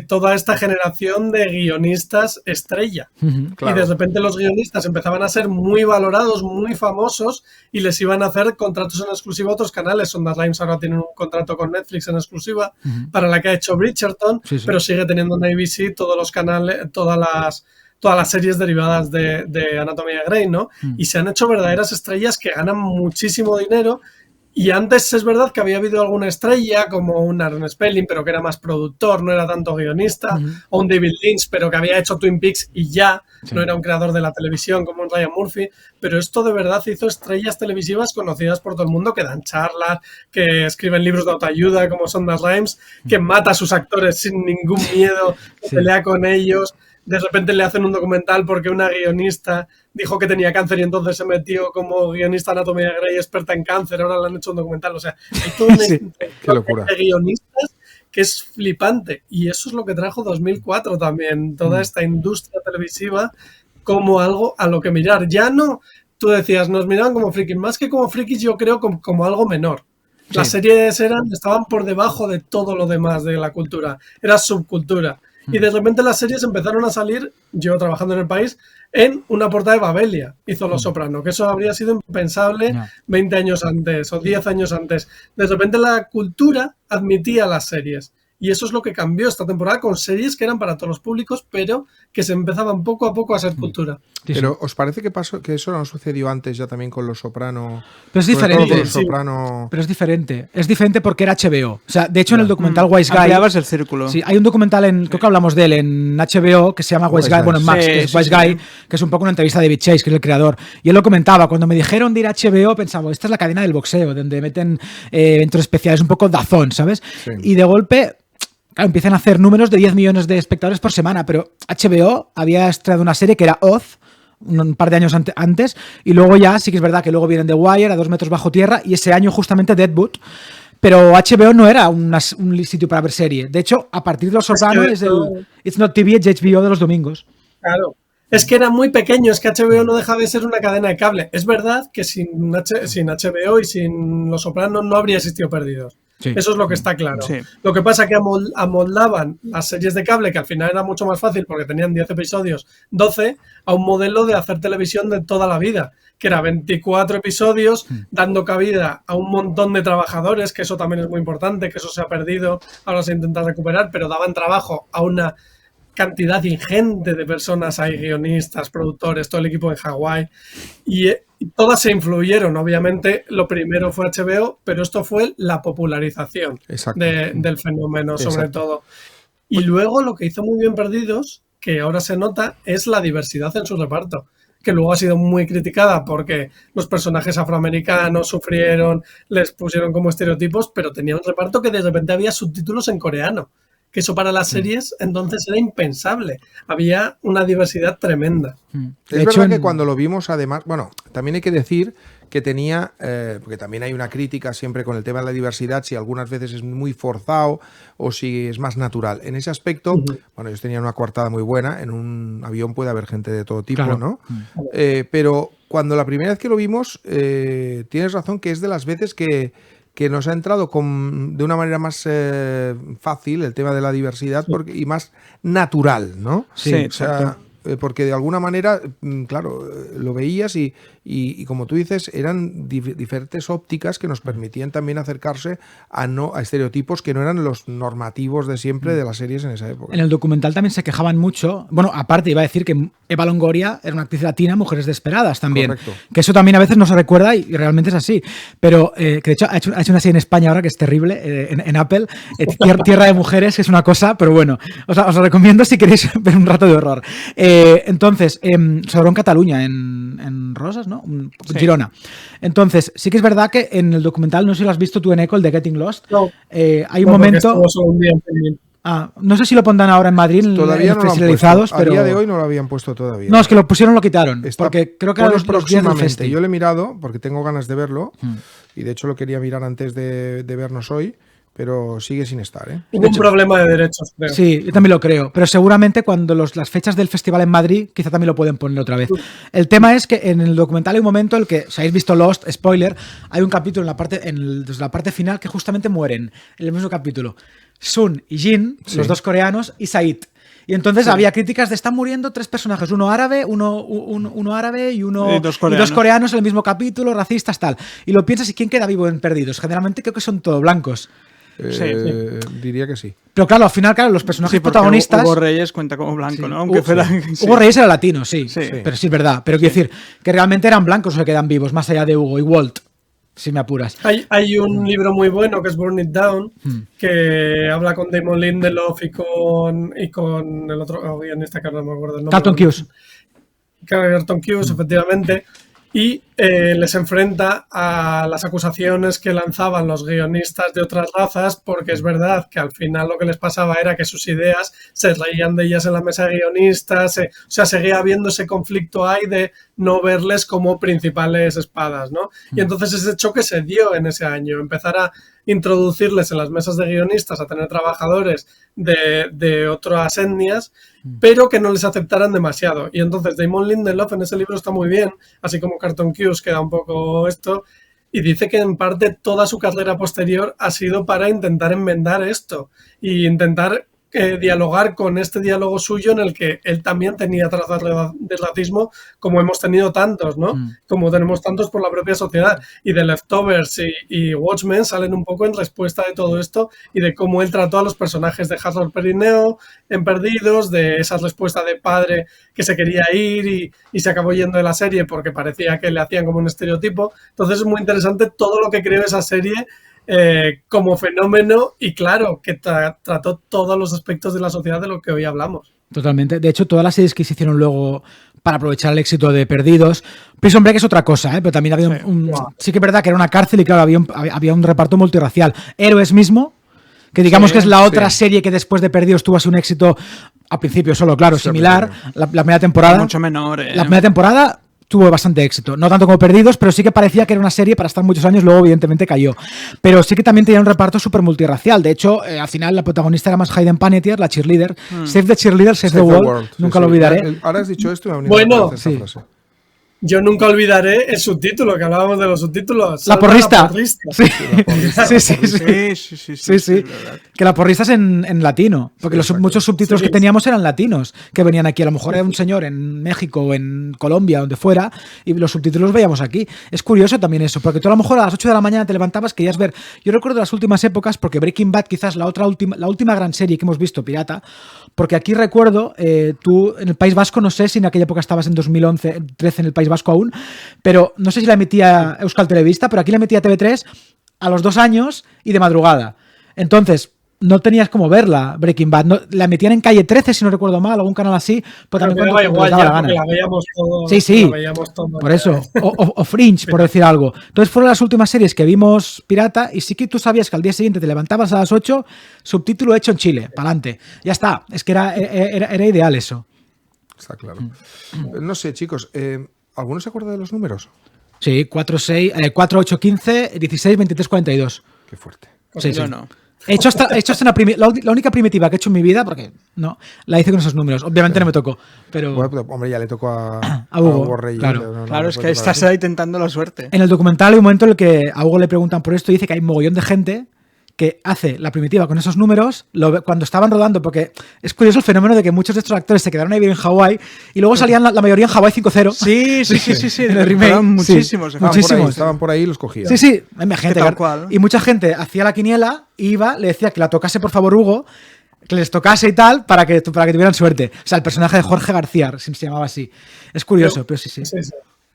toda esta generación de guionistas estrella. Claro. Y de repente los guionistas empezaban a ser muy valorados, muy famosos y les iban a hacer contratos en exclusiva a otros canales. Shonda Rhimes ahora tiene un contrato con Netflix en exclusiva para la que ha hecho Bridgerton, Sí, sí. pero sigue teniendo en ABC todos los canales, todas las series derivadas de Anatomía de Grey, ¿no? Y se han hecho verdaderas estrellas que ganan muchísimo dinero. Y antes es verdad que había habido alguna estrella, como un Aaron Spelling, pero que era más productor, no era tanto guionista, o un David Lynch, pero que había hecho Twin Peaks y ya, no era un creador de la televisión como un Ryan Murphy, pero esto de verdad hizo estrellas televisivas conocidas por todo el mundo, que dan charlas, que escriben libros de autoayuda, como Shonda Rhimes, que mata a sus actores sin ningún miedo, que pelea con ellos. De repente le hacen un documental porque una guionista dijo que tenía cáncer y entonces se metió como guionista Anatomía de Grey, experta en cáncer, ahora le han hecho un documental. O sea, hay todo un Qué locura. de guionistas que es flipante. Y eso es lo que trajo 2004 también, toda esta industria televisiva como algo a lo que mirar. Ya no, tú decías, nos miraban como frikis, más que como frikis yo creo como algo menor. Las series estaban por debajo de todo lo demás de la cultura, era subcultura. Y de repente las series empezaron a salir, yo trabajando en El País, en una portada de Babelia, hizo Los Soprano, que eso habría sido impensable 20 años antes o 10 años antes. De repente la cultura admitía las series. Y eso es lo que cambió esta temporada con series que eran para todos los públicos, pero que se empezaban poco a poco a ser cultura. Pero ¿os parece que eso no sucedió antes ya también con Los Soprano? Pero es Sobre todo diferente. con Los Soprano. Pero es diferente. Es diferente porque era HBO. O sea, de hecho, en el documental Wise Guy. Ampliabas el círculo. Sí, hay un documental creo que hablamos de él en HBO, que se llama Wise Guy, bueno, en Max, que es Wise Guy, que es un poco una entrevista de David Chase, que es el creador. Y él lo comentaba, cuando me dijeron de ir a HBO, pensaba, esta es la cadena del boxeo, donde meten eventos especiales, un poco DAZN, ¿sabes? Sí. Y de golpe, claro, empiezan a hacer números de 10 millones de espectadores por semana, pero HBO había estrenado una serie que era Oz, un par de años antes, y luego ya sí que es verdad que luego vienen The Wire, A 2 metros bajo tierra, y ese año justamente Deadwood. Pero HBO no era un sitio para ver serie. De hecho, a partir de Los Soprano es el It's Not TV, es HBO de los domingos. Claro. Es que era muy pequeño, es que HBO no deja de ser una cadena de cable. Es verdad que sin HBO y sin Los Sopranos no habría existido Perdidos. Sí. Eso es lo que está claro. Sí. Lo que pasa es que amoldaban las series de cable, que al final era mucho más fácil porque tenían 10 episodios, 12, a un modelo de hacer televisión de toda la vida, que era 24 episodios, dando cabida a un montón de trabajadores, que eso también es muy importante, que eso se ha perdido, ahora se intenta recuperar, pero daban trabajo a una cantidad ingente de personas, hay guionistas, productores, todo el equipo de Hawái, y todas se influyeron. Obviamente lo primero fue HBO, pero esto fue la popularización del fenómeno, sobre todo. Y luego lo que hizo muy bien Perdidos, que ahora se nota, es la diversidad en su reparto, que luego ha sido muy criticada porque los personajes afroamericanos sufrieron, les pusieron como estereotipos, pero tenía un reparto que de repente había subtítulos en coreano, que eso para las series entonces era impensable. Había una diversidad tremenda. Es verdad que cuando lo vimos, además, bueno, también hay que decir que tenía, porque también hay una crítica siempre con el tema de la diversidad, si algunas veces es muy forzado o si es más natural. En ese aspecto, bueno, ellos tenían una coartada muy buena, en un avión puede haber gente de todo tipo, claro, ¿no? Pero cuando la primera vez que lo vimos, tienes razón que es de las veces que nos ha entrado de una manera más fácil el tema de la diversidad y más natural, ¿no? Sí, o sea, porque de alguna manera, claro, lo veías y como tú dices, eran diferentes ópticas que nos permitían también acercarse a estereotipos que no eran los normativos de siempre de las series en esa época. En el documental también se quejaban mucho. Bueno, aparte iba a decir que Eva Longoria era una actriz latina, Mujeres Desesperadas también. Correcto. Que eso también a veces no se recuerda y realmente es así. Pero que de hecho ha hecho una serie en España ahora que es terrible, en Apple, Tierra de Mujeres, que es una cosa, pero bueno, os la recomiendo si queréis ver un rato de horror. Entonces, se rodó en Cataluña, en Roses, ¿no? Sí. Girona. Entonces, sí que es verdad que en el documental, no sé si lo has visto tú en Echo, el de Getting Lost, No. hay un No, porque momento... estuvo solo un día en Filmin. no sé si lo pondrán ahora en Madrid, Todavía en no lo han especializados, puesto. pero... A día de hoy no lo habían puesto todavía. No, es que lo pusieron, lo quitaron. Está- porque creo que pone eran los días del próximamente. festi. Yo lo he mirado porque tengo ganas de verlo y de hecho lo quería mirar antes de vernos hoy, pero sigue sin estar, ¿eh? Hubo un problema de derechos, creo. Sí, yo también lo creo. Pero seguramente cuando las fechas del festival en Madrid, quizá también lo pueden poner otra vez. El tema es que en el documental hay un momento en el que, si habéis visto Lost, spoiler, hay un capítulo desde la parte final que justamente mueren. En el mismo capítulo. Sun y Jin, Sí. los dos coreanos, y Said. Y entonces había críticas de están muriendo 3 personajes, uno árabe, uno árabe y dos dos coreanos en el mismo capítulo, racistas, tal. Y lo piensas y quién queda vivo en Perdidos. Generalmente creo que son todos blancos. Diría que sí. Pero claro, al final, claro, los personajes Sí, porque protagonistas. Hugo Reyes cuenta como blanco, Sí. ¿no? Aunque fuera... sí. Hugo Reyes era latino, sí, Sí. pero sí es verdad. Pero quiero decir que realmente eran blancos los que quedan vivos, más allá de Hugo y Walt, si me apuras. Hay un libro muy bueno que es Burn It Down, que habla con Damon Lindelof y con el otro guionista que no me acuerdo el nombre. Carlton Cuse. Carlton Cuse, efectivamente, y les enfrenta a las acusaciones que lanzaban los guionistas de otras razas, porque es verdad que al final lo que les pasaba era que sus ideas se reían de ellas en la mesa de guionistas, o sea, seguía habiendo ese conflicto ahí de no verles como principales espadas, ¿no? Y entonces ese choque se dio en ese año, empezar a introducirles en las mesas de guionistas, a tener trabajadores de otras etnias, pero que no les aceptaran demasiado. Y entonces Damon Lindelof en ese libro está muy bien, así como Carlton Cuse, que da un poco esto, y dice que en parte toda su carrera posterior ha sido para intentar enmendar esto y intentar dialogar con este diálogo suyo en el que él también tenía trazas de racismo, como hemos tenido tantos, ¿no? Como tenemos tantos por la propia sociedad. Y The Leftovers y Watchmen salen un poco en respuesta de todo esto y de cómo él trató a los personajes de Harold Perrineau en Perdidos, de esa respuesta de padre que se quería ir y se acabó yendo de la serie porque parecía que le hacían como un estereotipo. Entonces es muy interesante todo lo que creó esa serie como fenómeno y claro, que trató todos los aspectos de la sociedad de lo que hoy hablamos. Totalmente. De hecho, todas las series que se hicieron luego para aprovechar el éxito de Perdidos, Prison Break es otra cosa, pero también había sí que es verdad que era una cárcel y claro, había un reparto multirracial. Héroes mismo, que digamos que es la otra serie que después de Perdidos tuvo así un éxito al principio solo, claro, similar. La primera temporada. Mucho menor. La primera temporada tuvo bastante éxito. No tanto como Perdidos, pero sí que parecía que era una serie para estar muchos años, luego evidentemente cayó. Pero sí que también tenía un reparto súper multirracial. De hecho, al final la protagonista era más Hayden Panettiere, la cheerleader. Save the cheerleader, save the world. Nunca lo olvidaré. Ahora has dicho esto y me ha venido Bueno, a la cabeza esa frase. Yo nunca olvidaré el subtítulo, que hablábamos de los subtítulos. La porrista. Sí. Sí. Que la porrista es en latino. Porque muchos subtítulos que teníamos eran latinos. Que venían aquí. A lo mejor era un señor en México o en Colombia, donde fuera. Y los subtítulos los veíamos aquí. Es curioso también eso. Porque tú a lo mejor a las 8 de la mañana te levantabas, querías ver. Yo recuerdo las últimas épocas, porque Breaking Bad quizás la última gran serie que hemos visto, pirata. Porque aquí recuerdo, tú en el País Vasco, no sé si en aquella época estabas en 2011, 13 en el País Vasco aún, pero no sé si la emitía Euskal Televista, pero aquí la emitía TV3 a los 2 años y de madrugada. Entonces, no tenías como verla, Breaking Bad. No, la emitían en Calle 13, si no recuerdo mal, algún canal así, pero también cuando igual, les daba ya, la gana. la veíamos todo, Sí. la veíamos todo, por eso. O Fringe, por decir algo. Entonces fueron las últimas series que vimos pirata y sí que tú sabías que al día siguiente te levantabas a las 8, subtítulo hecho en Chile, pa'lante. Ya está. Es que era ideal eso. Está claro. No sé, chicos, ¿alguno se acuerda de los números? Sí, 4, 8, 15, 16, 23, 42. Qué fuerte. Sí. Yo no. He hecho hasta la única primitiva que he hecho en mi vida, porque no, la hice con esos números. Obviamente no me tocó, pero... Bueno, pero, hombre, ya le tocó a Hugo Reyes. claro. Claro, es que estás ahí tentando la suerte. En el documental hay un momento en el que a Hugo le preguntan por esto y dice que hay un mogollón de gente que hace la primitiva con esos números cuando estaban rodando, porque es curioso el fenómeno de que muchos de estos actores se quedaron a vivir en Hawái y luego salían la mayoría en Hawái 5-0. Sí. En el remake. Muchísimos. Estaban por ahí y los cogían. Sí. Hay gente, tal cual. Y mucha gente hacía la quiniela, iba, le decía que la tocase por favor Hugo, que les tocase y tal, para que tuvieran suerte. O sea, el personaje de Jorge García se llamaba así. Es curioso, pero sí.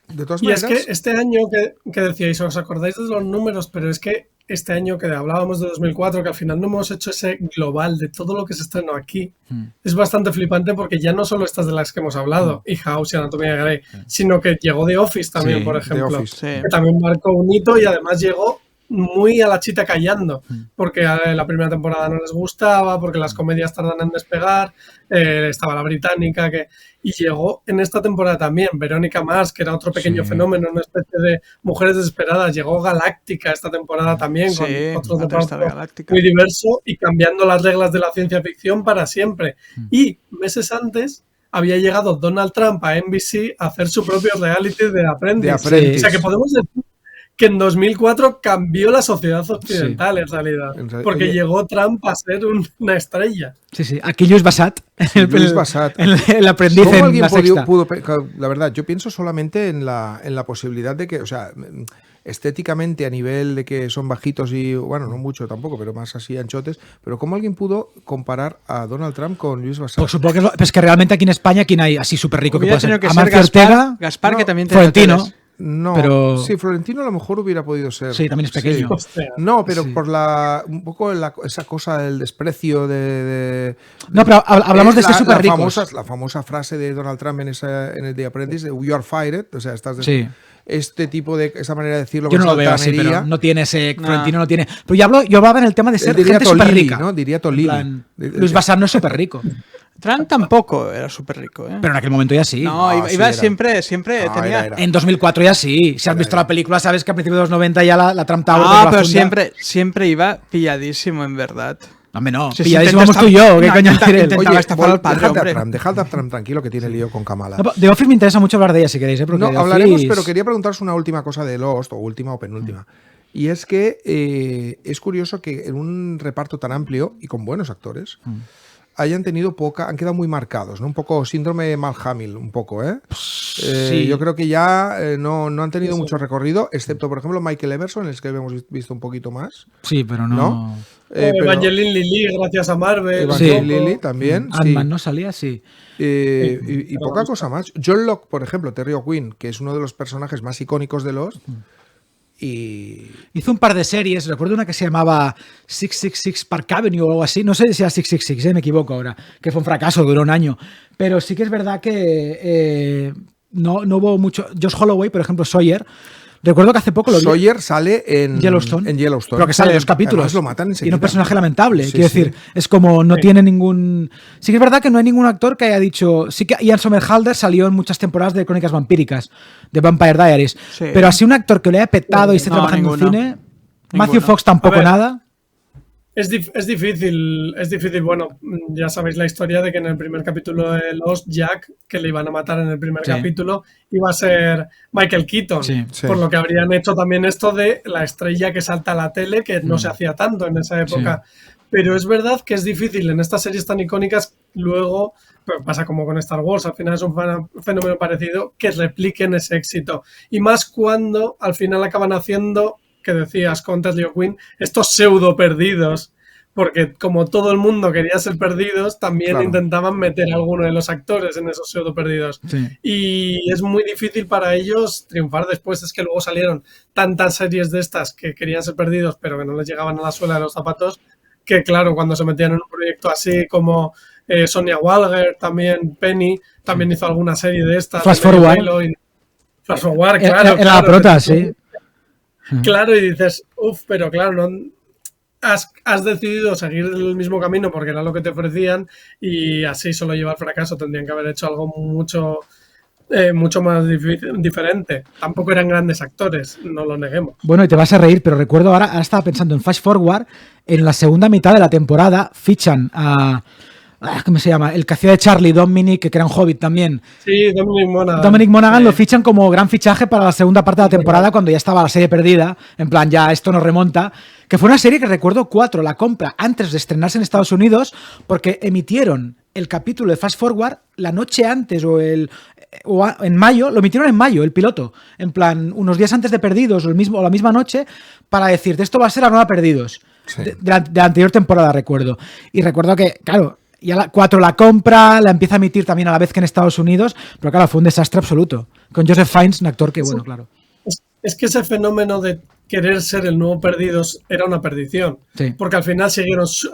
De todas Y maneras, es que este año que decíais, os acordáis de los números, pero es que este año que hablábamos de 2004, que al final no hemos hecho ese global de todo lo que se estrenó aquí, es bastante flipante porque ya no solo estas de las que hemos hablado, y House y Anatomía de Grey, sino que llegó The Office también, por ejemplo, que también marcó un hito y además llegó muy a la chita callando, porque la primera temporada no les gustaba, porque las comedias tardan en despegar, estaba la británica, y llegó en esta temporada también Verónica Mars, que era otro pequeño fenómeno, una especie de mujeres desesperadas, llegó Galáctica esta temporada también, con otro departamento muy diverso y cambiando las reglas de la ciencia ficción para siempre. Y meses antes había llegado Donald Trump a NBC a hacer su propio reality de Apprentice. O sea que podemos decir que en 2004 cambió la sociedad occidental en realidad, porque llegó Trump a ser una estrella. Sí. Aquí Lluís Bassat, el aprendiz ¿Cómo en alguien La Sexta. la verdad, yo pienso solamente en la posibilidad de que, o sea, estéticamente a nivel de que son bajitos y, bueno, no mucho tampoco, pero más así anchotes, pero ¿cómo alguien pudo comparar a Donald Trump con Lluís Bassat? Pues supongo que es que realmente aquí en España, ¿quién hay así súper rico que puede ser? Amancio Ortega, Gaspar, que también tiene Florentino. No, pero... sí, Florentino a lo mejor hubiera podido ser. Sí, también es pequeño. Sí. No, pero por un poco esa cosa del desprecio No, pero hablamos de ser súper ricos. La famosa frase de Donald Trump en el The Apprentice, de "You are fired", o sea, estás este tipo de esa manera de decirlo. Yo no lo veo así, pero no tiene ese Florentino no tiene. Pero yo hablaba en el tema de ser gente súper rica, ¿no? Diría Tolili. Luis Bassat no es súper rico. Trump tampoco era súper rico, ¿eh? Pero en aquel momento ya sí. No, iba siempre tenía... Era. En 2004 ya sí. Si has visto la película, sabes que a principios de los 90 ya la Trump Tower... No, pero siempre iba pilladísimo, en verdad. Hombre, no. Pilladísimo vamos tú y yo. ¿Qué coño quiere él? Oye, dejad a Trump tranquilo, que tiene lío con Kamala. De Office me interesa mucho hablar de ella, si queréis. No, hablaremos, pero quería preguntaros una última cosa de Lost, o última o penúltima. Y es que es curioso que en un reparto tan amplio y con buenos actores... han quedado muy marcados, ¿no? Un poco síndrome Malhamil, un poco, ¿eh? Sí. Yo creo que ya no han tenido mucho recorrido, excepto, por ejemplo, Michael Everson, en el que hemos visto un poquito más. Sí, pero no. Evangeline Lilly, gracias a Marvel. Evangeline Lilly también. Ant-Man no salía, sí. Y poca cosa más. John Locke, por ejemplo, Terry O'Quinn, que es uno de los personajes más icónicos de Lost. Y hizo un par de series, recuerdo una que se llamaba 666 Park Avenue o algo así, no sé si era 666, me equivoco ahora, que fue un fracaso, duró un año, pero sí que es verdad que no hubo mucho. Josh Holloway, por ejemplo, Sawyer, recuerdo que hace poco lo vi. Sawyer sale en Yellowstone. Pero que sale en 2 capítulos. Además lo matan enseguida. Y un personaje lamentable. Quiero decir, es como no tiene ningún... Sí que es verdad que no hay ningún actor que haya dicho... Sí que Ian Somerhalder salió en muchas temporadas de Crónicas Vampíricas, de Vampire Diaries. Sí. Pero así un actor que le haya petado y esté trabajando en cine... Matthew Fox tampoco nada. Es difícil, bueno, ya sabéis la historia de que en el primer capítulo de Lost, Jack, que le iban a matar en el primer capítulo, iba a ser Michael Keaton, por lo que habrían hecho también esto de la estrella que salta a la tele, que no se hacía tanto en esa época. Pero es verdad que es difícil en estas series tan icónicas, luego, pues pasa como con Star Wars, al final es un fenómeno parecido, que repliquen ese éxito. Y más cuando al final acaban haciendo... que decías con Terry O'Quinn, estos pseudo perdidos, porque como todo el mundo quería ser perdidos, también intentaban meter a alguno de los actores en esos pseudo perdidos. Y es muy difícil para ellos triunfar después. Es que luego salieron tantas series de estas que querían ser perdidos, pero que no les llegaban a la suela de los zapatos, que claro, cuando se metían en un proyecto así como Sonia Walger, también Penny, también hizo alguna serie de estas. Flash Forward. Flash Forward, claro. Era la prota, sí. Claro, y dices, pero claro, no has decidido seguir el mismo camino porque era lo que te ofrecían y así solo lleva al fracaso. Tendrían que haber hecho algo mucho más diferente. Tampoco eran grandes actores, no lo neguemos. Bueno, y te vas a reír, pero recuerdo ahora estaba pensando en Flash Forward, en la segunda mitad de la temporada fichan a ¿cómo se llama? El que hacía de Charlie, Dominic, que era un hobbit también. Sí, Dominic Monaghan. Dominic Monaghan lo fichan como gran fichaje para la segunda parte de la temporada, cuando ya estaba la serie perdida. En plan, ya esto nos remonta. Que fue una serie que recuerdo 4, la compra antes de estrenarse en Estados Unidos, porque emitieron el capítulo de Fast Forward la noche antes en mayo, lo emitieron en mayo, el piloto. En plan, unos días antes de Perdidos o la misma noche, para decirte, esto va a ser la nueva Perdidos. Sí. De la anterior temporada, recuerdo. Y recuerdo que, claro, ya la 4 la compra, la empieza a emitir también a la vez que en Estados Unidos, pero claro, fue un desastre absoluto. Con Joseph Fiennes, un actor que, bueno, claro. Es que ese fenómeno de querer ser el nuevo Perdidos era una perdición. Sí. Porque al final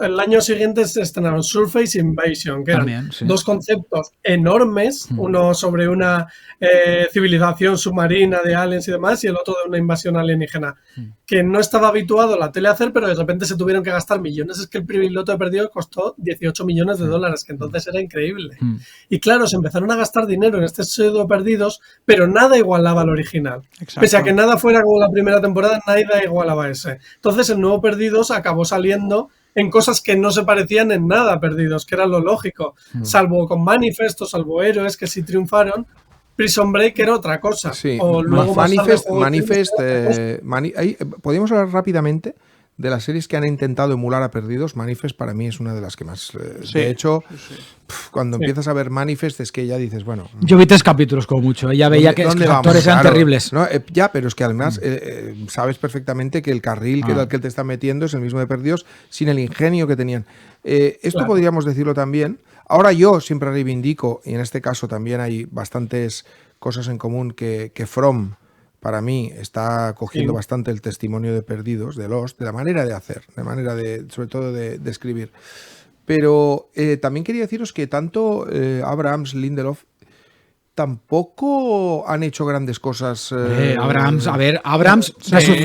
el año siguiente se estrenaron Surface Invasion, que También, eran sí. 2 conceptos enormes, uno sobre una civilización submarina de aliens y demás, y el otro de una invasión alienígena, que no estaba habituado la tele a hacer, pero de repente se tuvieron que gastar millones. Es que el piloto de Perdidos costó 18 millones de dólares, que entonces era increíble. Y claro, se empezaron a gastar dinero en este pseudo Perdidos, pero nada igualaba al original. Exacto. Pese a que nada fuera como la primera temporada, nada igualaba a ese. Entonces el nuevo Perdidos acabó saliendo en cosas que no se parecían en nada a Perdidos, que era lo lógico. Salvo con Manifest o salvo Héroes, que sí triunfaron, Prison Break era otra cosa. Sí, O luego más tarde Manifest, Juego podríamos hablar rápidamente de las series que han intentado emular a Perdidos. Manifest para mí es una de las que más... Sí, de hecho, sí. cuando empiezas a ver Manifest es que ya dices, bueno... Yo vi 3 capítulos como mucho, ya veía que los actores eran Claro, terribles. ¿no? Ya, pero es que además sabes perfectamente que el carril que el que te está metiendo es el mismo de Perdidos, sin el ingenio que tenían. Esto Claro. podríamos decirlo también. Ahora yo siempre reivindico, y en este caso también hay bastantes cosas en común, que From, para mí, está cogiendo bastante el testimonio de Perdidos, de Lost, de la manera de hacer, de manera de, sobre todo de escribir. Pero también quería deciros que tanto Abrams, Lindelof, tampoco han hecho grandes cosas. Abrams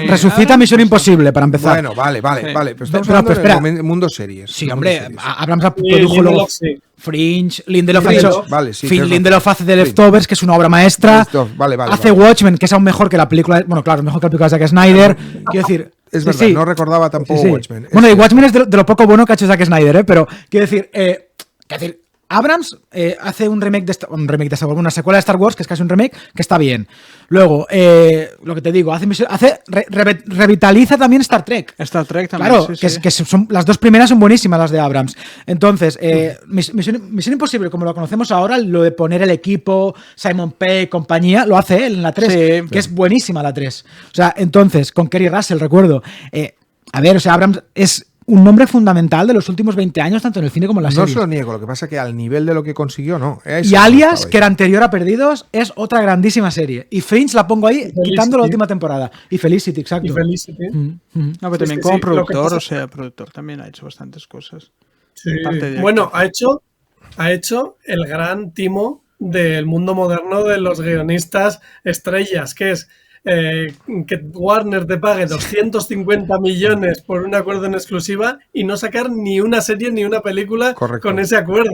resucita Misión Imposible, para empezar. Bueno, vale. Pero estamos Pero hablando espera. del mundo series. Sí, mundo hombre, series. Abrams Y produjo Lindelof, luego sí. Fringe, Lindelof ha Lindelof, hecho vale, sí, tienes Lindelof razón. hace The Sí. Leftovers, que es una obra maestra. Leftovers, vale, hace Watchmen, que es aún mejor que la película. Bueno, claro, mejor que la película de Zack Snyder. Quiero decir. Es sí, verdad, sí. no recordaba tampoco Sí, sí. Watchmen. Bueno, y Es- Watchmen es de lo poco bueno que ha hecho Zack Snyder, pero quiero decir, Abrams hace un remake de Star Wars, una secuela de Star Wars, que es casi un remake, que está bien. Luego, lo que te digo, revitaliza también Star Trek. Star Trek también. Claro, sí, sí. que son, las 2 primeras son buenísimas, las de Abrams. Entonces, Misión Imposible, como lo conocemos ahora, lo de poner el equipo, Simon Pegg, compañía, lo hace él en la 3, Sí. que es buenísima la 3. O sea, entonces, con Kerry Russell, recuerdo. A ver, o sea, Abrams es un nombre fundamental de los últimos 20 años, tanto en el cine como en las No series. se lo niego, lo que pasa es que al nivel de lo que consiguió, no. Y Alias, que era anterior a Perdidos, es otra grandísima serie. Y Fringe la pongo ahí, Felicity. quitando la última temporada. Y Felicity, exacto. Y Felicity. Mm. No, pero también Sí, como sí, lo que productor, pasa- o sea, productor también ha hecho bastantes cosas. Sí. Parte directa. Bueno, ha hecho el gran timo del mundo moderno de los guionistas estrellas, que es que Warner te pague 250 millones por un acuerdo en exclusiva y no sacar ni una serie ni una película Correcto. con ese acuerdo.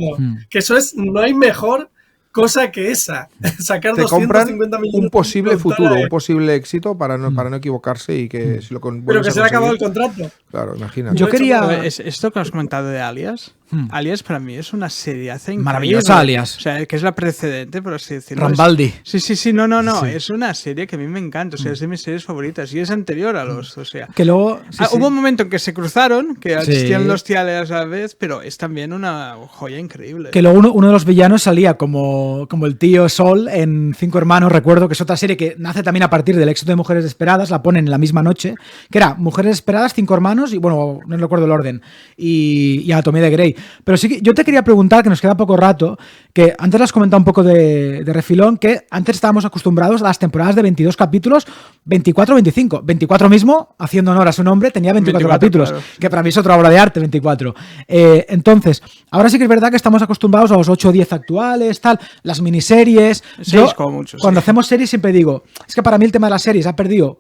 Que eso es, no hay mejor cosa que esa. Sacar Te 250 compran millones. un posible por futuro, contar, un posible éxito para no equivocarse y que si lo Pero vuelves que a se le ha acabado el conseguir- contrato. Claro, imagínate. Yo A quería... ver, esto que has comentado de Alias, Alias para mí es una serie increíble. Maravillosa, Alias. O sea, que es la precedente, por así decirlo. Rambaldi. Sí, no. Es una serie que a mí me encanta. O sea, es de mis series favoritas y es anterior a los. O sea, Que luego... sí, sí. hubo un momento en que se cruzaron, que Sí. existían los tiales a la vez, pero es también una joya increíble. Que luego uno de los villanos salía como el tío Sol en 5 Hermanos, recuerdo, que es otra serie que nace también a partir del éxito de Mujeres Desesperadas, la ponen en la misma noche, que era Mujeres Desesperadas, 5 Hermanos, y bueno, no recuerdo el orden, y Anatomía de Grey. Pero sí que yo te quería preguntar, que nos queda poco rato, que antes lo has comentado un poco de refilón, que antes estábamos acostumbrados a las temporadas de 22 capítulos, 24 o 25. 24 mismo, haciendo honor a su nombre, tenía 24 capítulos, claro. que para mí es otra obra de arte, 24. Entonces, ahora sí que es verdad que estamos acostumbrados a los 8 o 10 actuales, tal, las miniseries. 6 como mucho, Cuando sí. hacemos series siempre digo, es que para mí el tema de las series ha perdido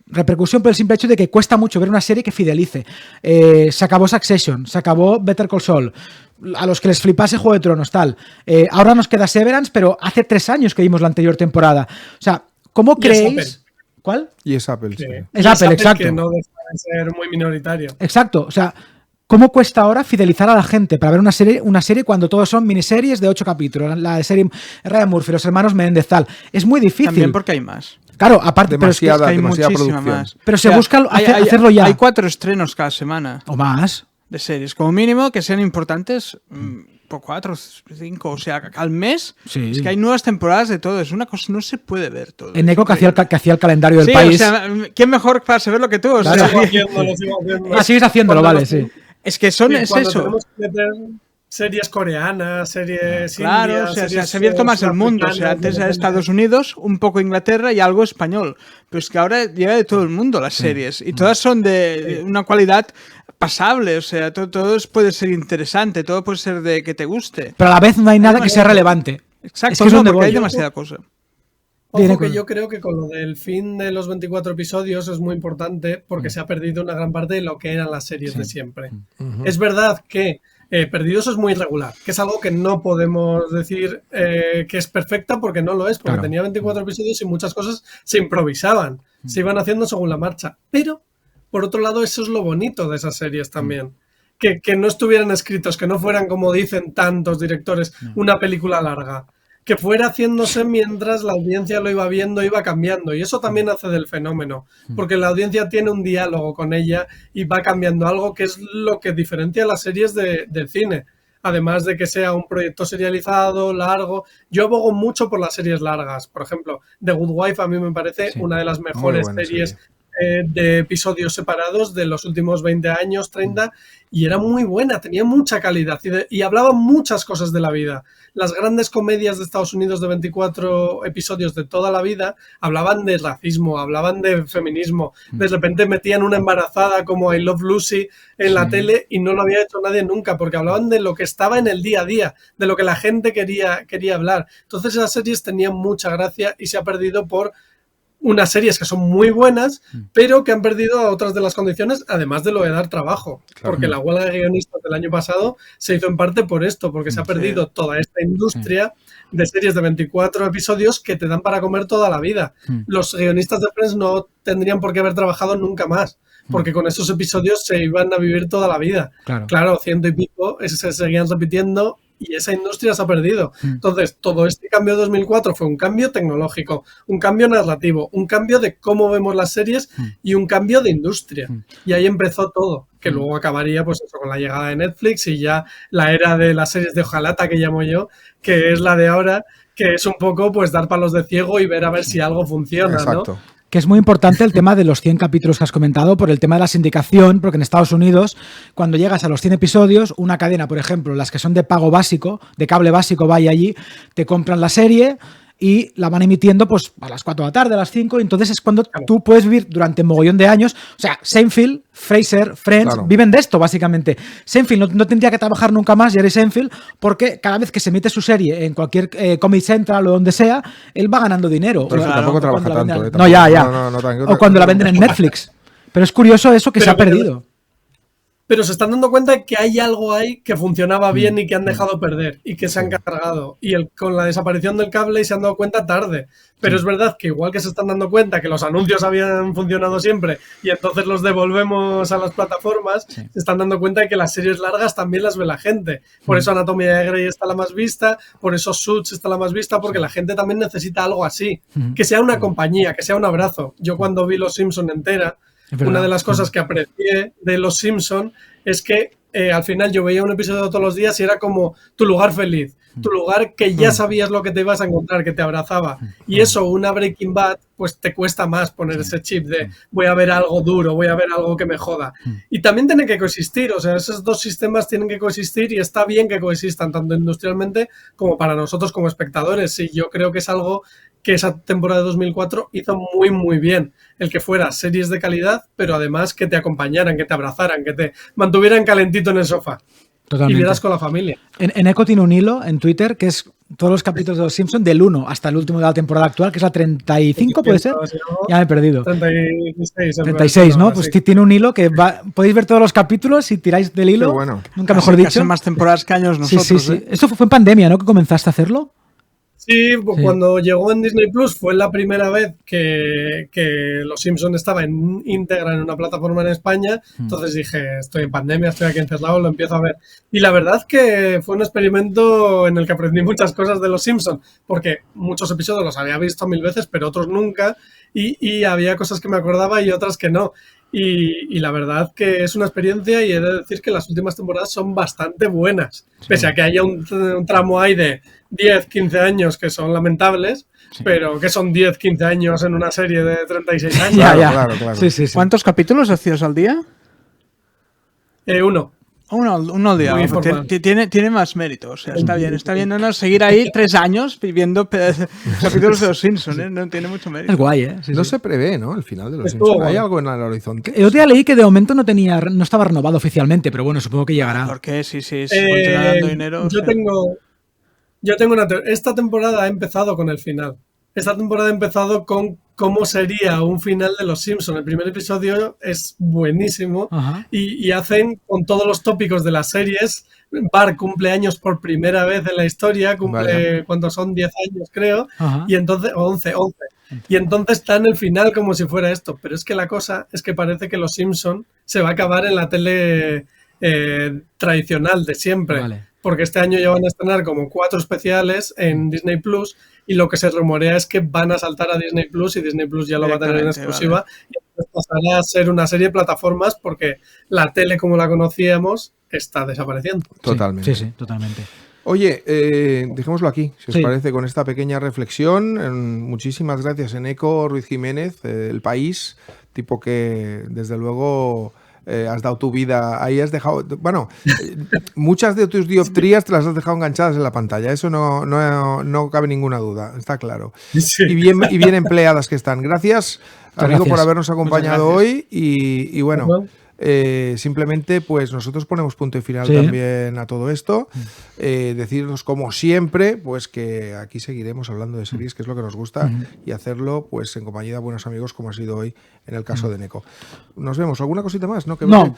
repercusión por el simple hecho de que cuesta mucho ver una serie que fidelice. Se acabó Succession, se acabó Better Call Saul, a los que les flipase Juego de Tronos, tal. Ahora nos queda Severance, pero hace 3 años que vimos la anterior temporada. O sea, ¿cómo Y es creéis? ¿Cuál? Y es Apple, sí. Es Apple, exacto. Que no deja de ser muy minoritario. Exacto. O sea, ¿Cómo cuesta ahora fidelizar a la gente para ver una serie cuando todos son miniseries de 8 capítulos? La de serie Ryan Murphy, los hermanos Menéndez, tal. Es muy difícil. También porque hay más. Claro, aparte, demasiada, pero es que hay demasiada muchísima producción. más. Pero se O sea, busca hacerlo ya. Hay 4 estrenos cada semana O más. de series, como mínimo, que sean importantes, por 4 o 5, o sea, al mes. Sí. Es que hay nuevas temporadas de todo. Es una cosa, no se puede ver todo. En Eco que hacía el calendario del Sí, país. o sea, ¿quién mejor para saberlo que tú? O sea, Claro. Lo sigo haciendo. Ah, sigues haciéndolo, Cuando vale, nos- sí. es que son, Sí, es cuando eso. tenemos que meter series coreanas, series Claro, indias, o sea, series, se ha abierto más el mundo. O sea, sudafricanas, antes era de Estados Unidos, un poco Inglaterra y algo español. Pero es que ahora llega de todo el mundo las series. Y todas son de una calidad pasable. O sea, todo puede ser interesante, todo puede ser de que te guste. Pero a la vez no hay nada que sea relevante. Exacto, Es que es no, donde porque voy. hay demasiada cosa. Viene Ojo que con- yo creo que con lo del fin de los 24 episodios es muy importante porque se ha perdido una gran parte de lo que eran las series de siempre. Es verdad que Perdidos es muy irregular, que es algo que no podemos decir que es perfecta porque no lo es, porque Claro. tenía 24 episodios y muchas cosas se improvisaban, se iban haciendo según la marcha. Pero, por otro lado, eso es lo bonito de esas series también. Que no estuvieran escritos, que no fueran, como dicen tantos directores, una película larga. Que fuera haciéndose mientras la audiencia lo iba viendo, iba cambiando. Y eso también hace del fenómeno, porque la audiencia tiene un diálogo con ella y va cambiando algo que es lo que diferencia las series del cine. Además de que sea un proyecto serializado, largo. Yo abogo mucho por las series largas. Por ejemplo, The Good Wife a mí me parece una de las mejores buena series serie. de episodios separados de los últimos 20 años, 30, y era muy buena, tenía mucha calidad y hablaba muchas cosas de la vida. Las grandes comedias de Estados Unidos de 24 episodios de toda la vida hablaban de racismo, hablaban de feminismo. De repente metían una embarazada como I Love Lucy en la tele y no lo había hecho nadie nunca, porque hablaban de lo que estaba en el día a día, de lo que la gente quería hablar. Entonces esas series tenían mucha gracia y se ha perdido por unas series que son muy buenas, pero que han perdido otras de las condiciones, además de lo de dar trabajo. Claro. Porque la huelga de guionistas del año pasado se hizo en parte por esto, porque se ha perdido toda esta industria de series de 24 episodios que te dan para comer toda la vida. Los guionistas de Friends no tendrían por qué haber trabajado nunca más, porque con esos episodios se iban a vivir toda la vida. Claro, 100 y pico se seguían repitiendo y esa industria se ha perdido. Entonces, todo este cambio de 2004 fue un cambio tecnológico, un cambio narrativo, un cambio de cómo vemos las series y un cambio de industria. Y ahí empezó todo, que luego acabaría pues eso, con la llegada de Netflix y ya la era de las series de hojalata que llamo yo, que es la de ahora, que es un poco pues dar palos de ciego y ver a ver si algo funciona, Exacto. ¿no? Que es muy importante el tema de los 100 capítulos que has comentado por el tema de la sindicación, porque en Estados Unidos, cuando llegas a los 100 episodios, una cadena, por ejemplo, las que son de pago básico, de cable básico, vaya allí, te compran la serie y la van emitiendo pues a las 4 de la tarde, a las 5, y entonces es cuando tú puedes vivir durante mogollón de años. O sea, Seinfeld, Frasier, Friends, Claro. viven de esto, básicamente. Seinfeld no tendría que trabajar nunca más, Jerry Seinfeld, porque cada vez que se emite su serie en cualquier Comedy Central o donde sea, él va ganando dinero. Pero O tampoco trabaja cuando la tanto, venden- ¿eh? No, ya, Tampoco. ya. No, tan- O cuando la venden en Netflix. Pero es curioso eso que Pero se ha mira, perdido. Pero se están dando cuenta que hay algo ahí que funcionaba bien y que han dejado perder y que se han cargado. Y con la desaparición del cable se han dado cuenta tarde. Pero es verdad que igual que se están dando cuenta que los anuncios habían funcionado siempre y entonces los devolvemos a las plataformas, se están dando cuenta de que las series largas también las ve la gente. Por eso Anatomía de Grey está la más vista, por eso Suits está la más vista, porque la gente también necesita algo así. Que sea una compañía, que sea un abrazo. Yo cuando vi Los Simpson entera, Es verdad. una de las cosas que aprecié de Los Simpson es que al final yo veía un episodio todos los días y era como tu lugar feliz, tu lugar que ya sabías lo que te ibas a encontrar, que te abrazaba. Y eso, una Breaking Bad, pues te cuesta más poner ese chip de voy a ver algo duro, voy a ver algo que me joda. Y también tiene que coexistir, o sea, esos dos sistemas tienen que coexistir y está bien que coexistan, tanto industrialmente como para nosotros como espectadores. Y yo creo que es algo que esa temporada de 2004 hizo muy, muy bien. El que fuera series de calidad, pero además que te acompañaran, que te abrazaran, que te mantuvieran calentito en el sofá. Totalmente. Y vieras con la familia. En Eco tiene un hilo en Twitter que es todos los capítulos de Los Simpsons del 1 hasta el último de la temporada actual, que es la 35, ¿puede ser? Ya me he perdido. 36. 36, ¿no? Pues tiene un hilo que podéis ver todos los capítulos si tiráis del hilo. Qué bueno. Nunca mejor Casi dicho. más temporadas que años Sí, nosotros. sí, sí. Esto fue en pandemia, ¿no? Que comenzaste a hacerlo. Sí, cuando llegó en Disney Plus fue la primera vez que Los Simpson estaba íntegra en una plataforma en España. Entonces dije, estoy en pandemia, estoy aquí encerrado, lo empiezo a ver. Y la verdad que fue un experimento en el que aprendí muchas cosas de Los Simpson, porque muchos episodios los había visto 1000 veces, pero otros nunca. Y había cosas que me acordaba y otras que no. Y la verdad que es una experiencia y he de decir que las últimas temporadas son bastante buenas. Sí. Pese a que haya un tramo ahí de 10, 15 años que son lamentables, sí, pero que son 10, 15 años en una serie de 36 años. Claro. Sí. ¿Cuántos capítulos hacías al día? Uno. Uno al día. Tiene más mérito. O sea, está bien no seguir ahí 3 años viviendo capítulos de Los Simpsons, ¿eh? No tiene mucho mérito. Es guay, ¿eh? Sí. Se prevé, ¿no? El final de Los Simpsons. ¿Hay algo en el horizonte? El otro día leí que de momento no estaba renovado oficialmente, pero bueno, supongo que llegará. ¿Por qué? Sí, continúa dando dinero. Yo tengo esta temporada ha empezado con el final. Esta temporada ha empezado con cómo sería un final de Los Simpsons. El primer episodio es buenísimo y hacen con todos los tópicos de las series. Bart cumple años por primera vez en la historia, cuando son 10 años creo, y entonces, o 11. Y entonces está en el final como si fuera esto. Pero es que la cosa es que parece que Los Simpsons se va a acabar en la tele tradicional de siempre. Vale. Porque este año ya van a estrenar como 4 especiales en Disney Plus y lo que se rumorea es que van a saltar a Disney Plus y Disney Plus ya lo va a tener en exclusiva. Vale. Y entonces pasará a ser una serie de plataformas porque la tele como la conocíamos está desapareciendo. Totalmente. Sí, totalmente. Oye, dejémoslo aquí, si os parece, con esta pequeña reflexión. Muchísimas gracias, Eneco Ruiz Jiménez, El País, tipo que desde luego... has dado tu vida, ahí has dejado, bueno, muchas de tus dioptrías te las has dejado enganchadas en la pantalla, eso no cabe ninguna duda, está claro. Sí. Y bien empleadas que están. Gracias, amigo, por habernos acompañado hoy y bueno, simplemente pues nosotros ponemos punto y final también a todo esto. Deciros como siempre pues que aquí seguiremos hablando de series, que es lo que nos gusta, y hacerlo pues en compañía de buenos amigos como ha sido hoy en el caso de Eneco. Nos vemos. ¿Alguna cosita más? No,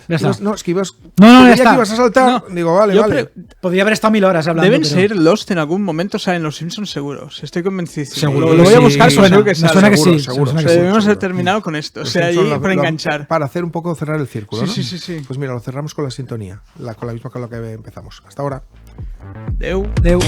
ya está. Es que ibas ya está. Que ibas a saltar. No. Digo, vale. Podría haber estado 1000 horas hablando. Deben ser Lost en algún momento, salen Los Simpsons seguros. Estoy convencido. Seguro. Lo voy a buscar, suena que sí. Seguro. Debemos haber terminado con esto. O sea, ahí para enganchar. Para hacer un poco cerrar el círculo, ¿no? Sí. Pues mira, lo cerramos con la sintonía, con la misma con la que empezamos. Hasta ahora. Deu. Deu.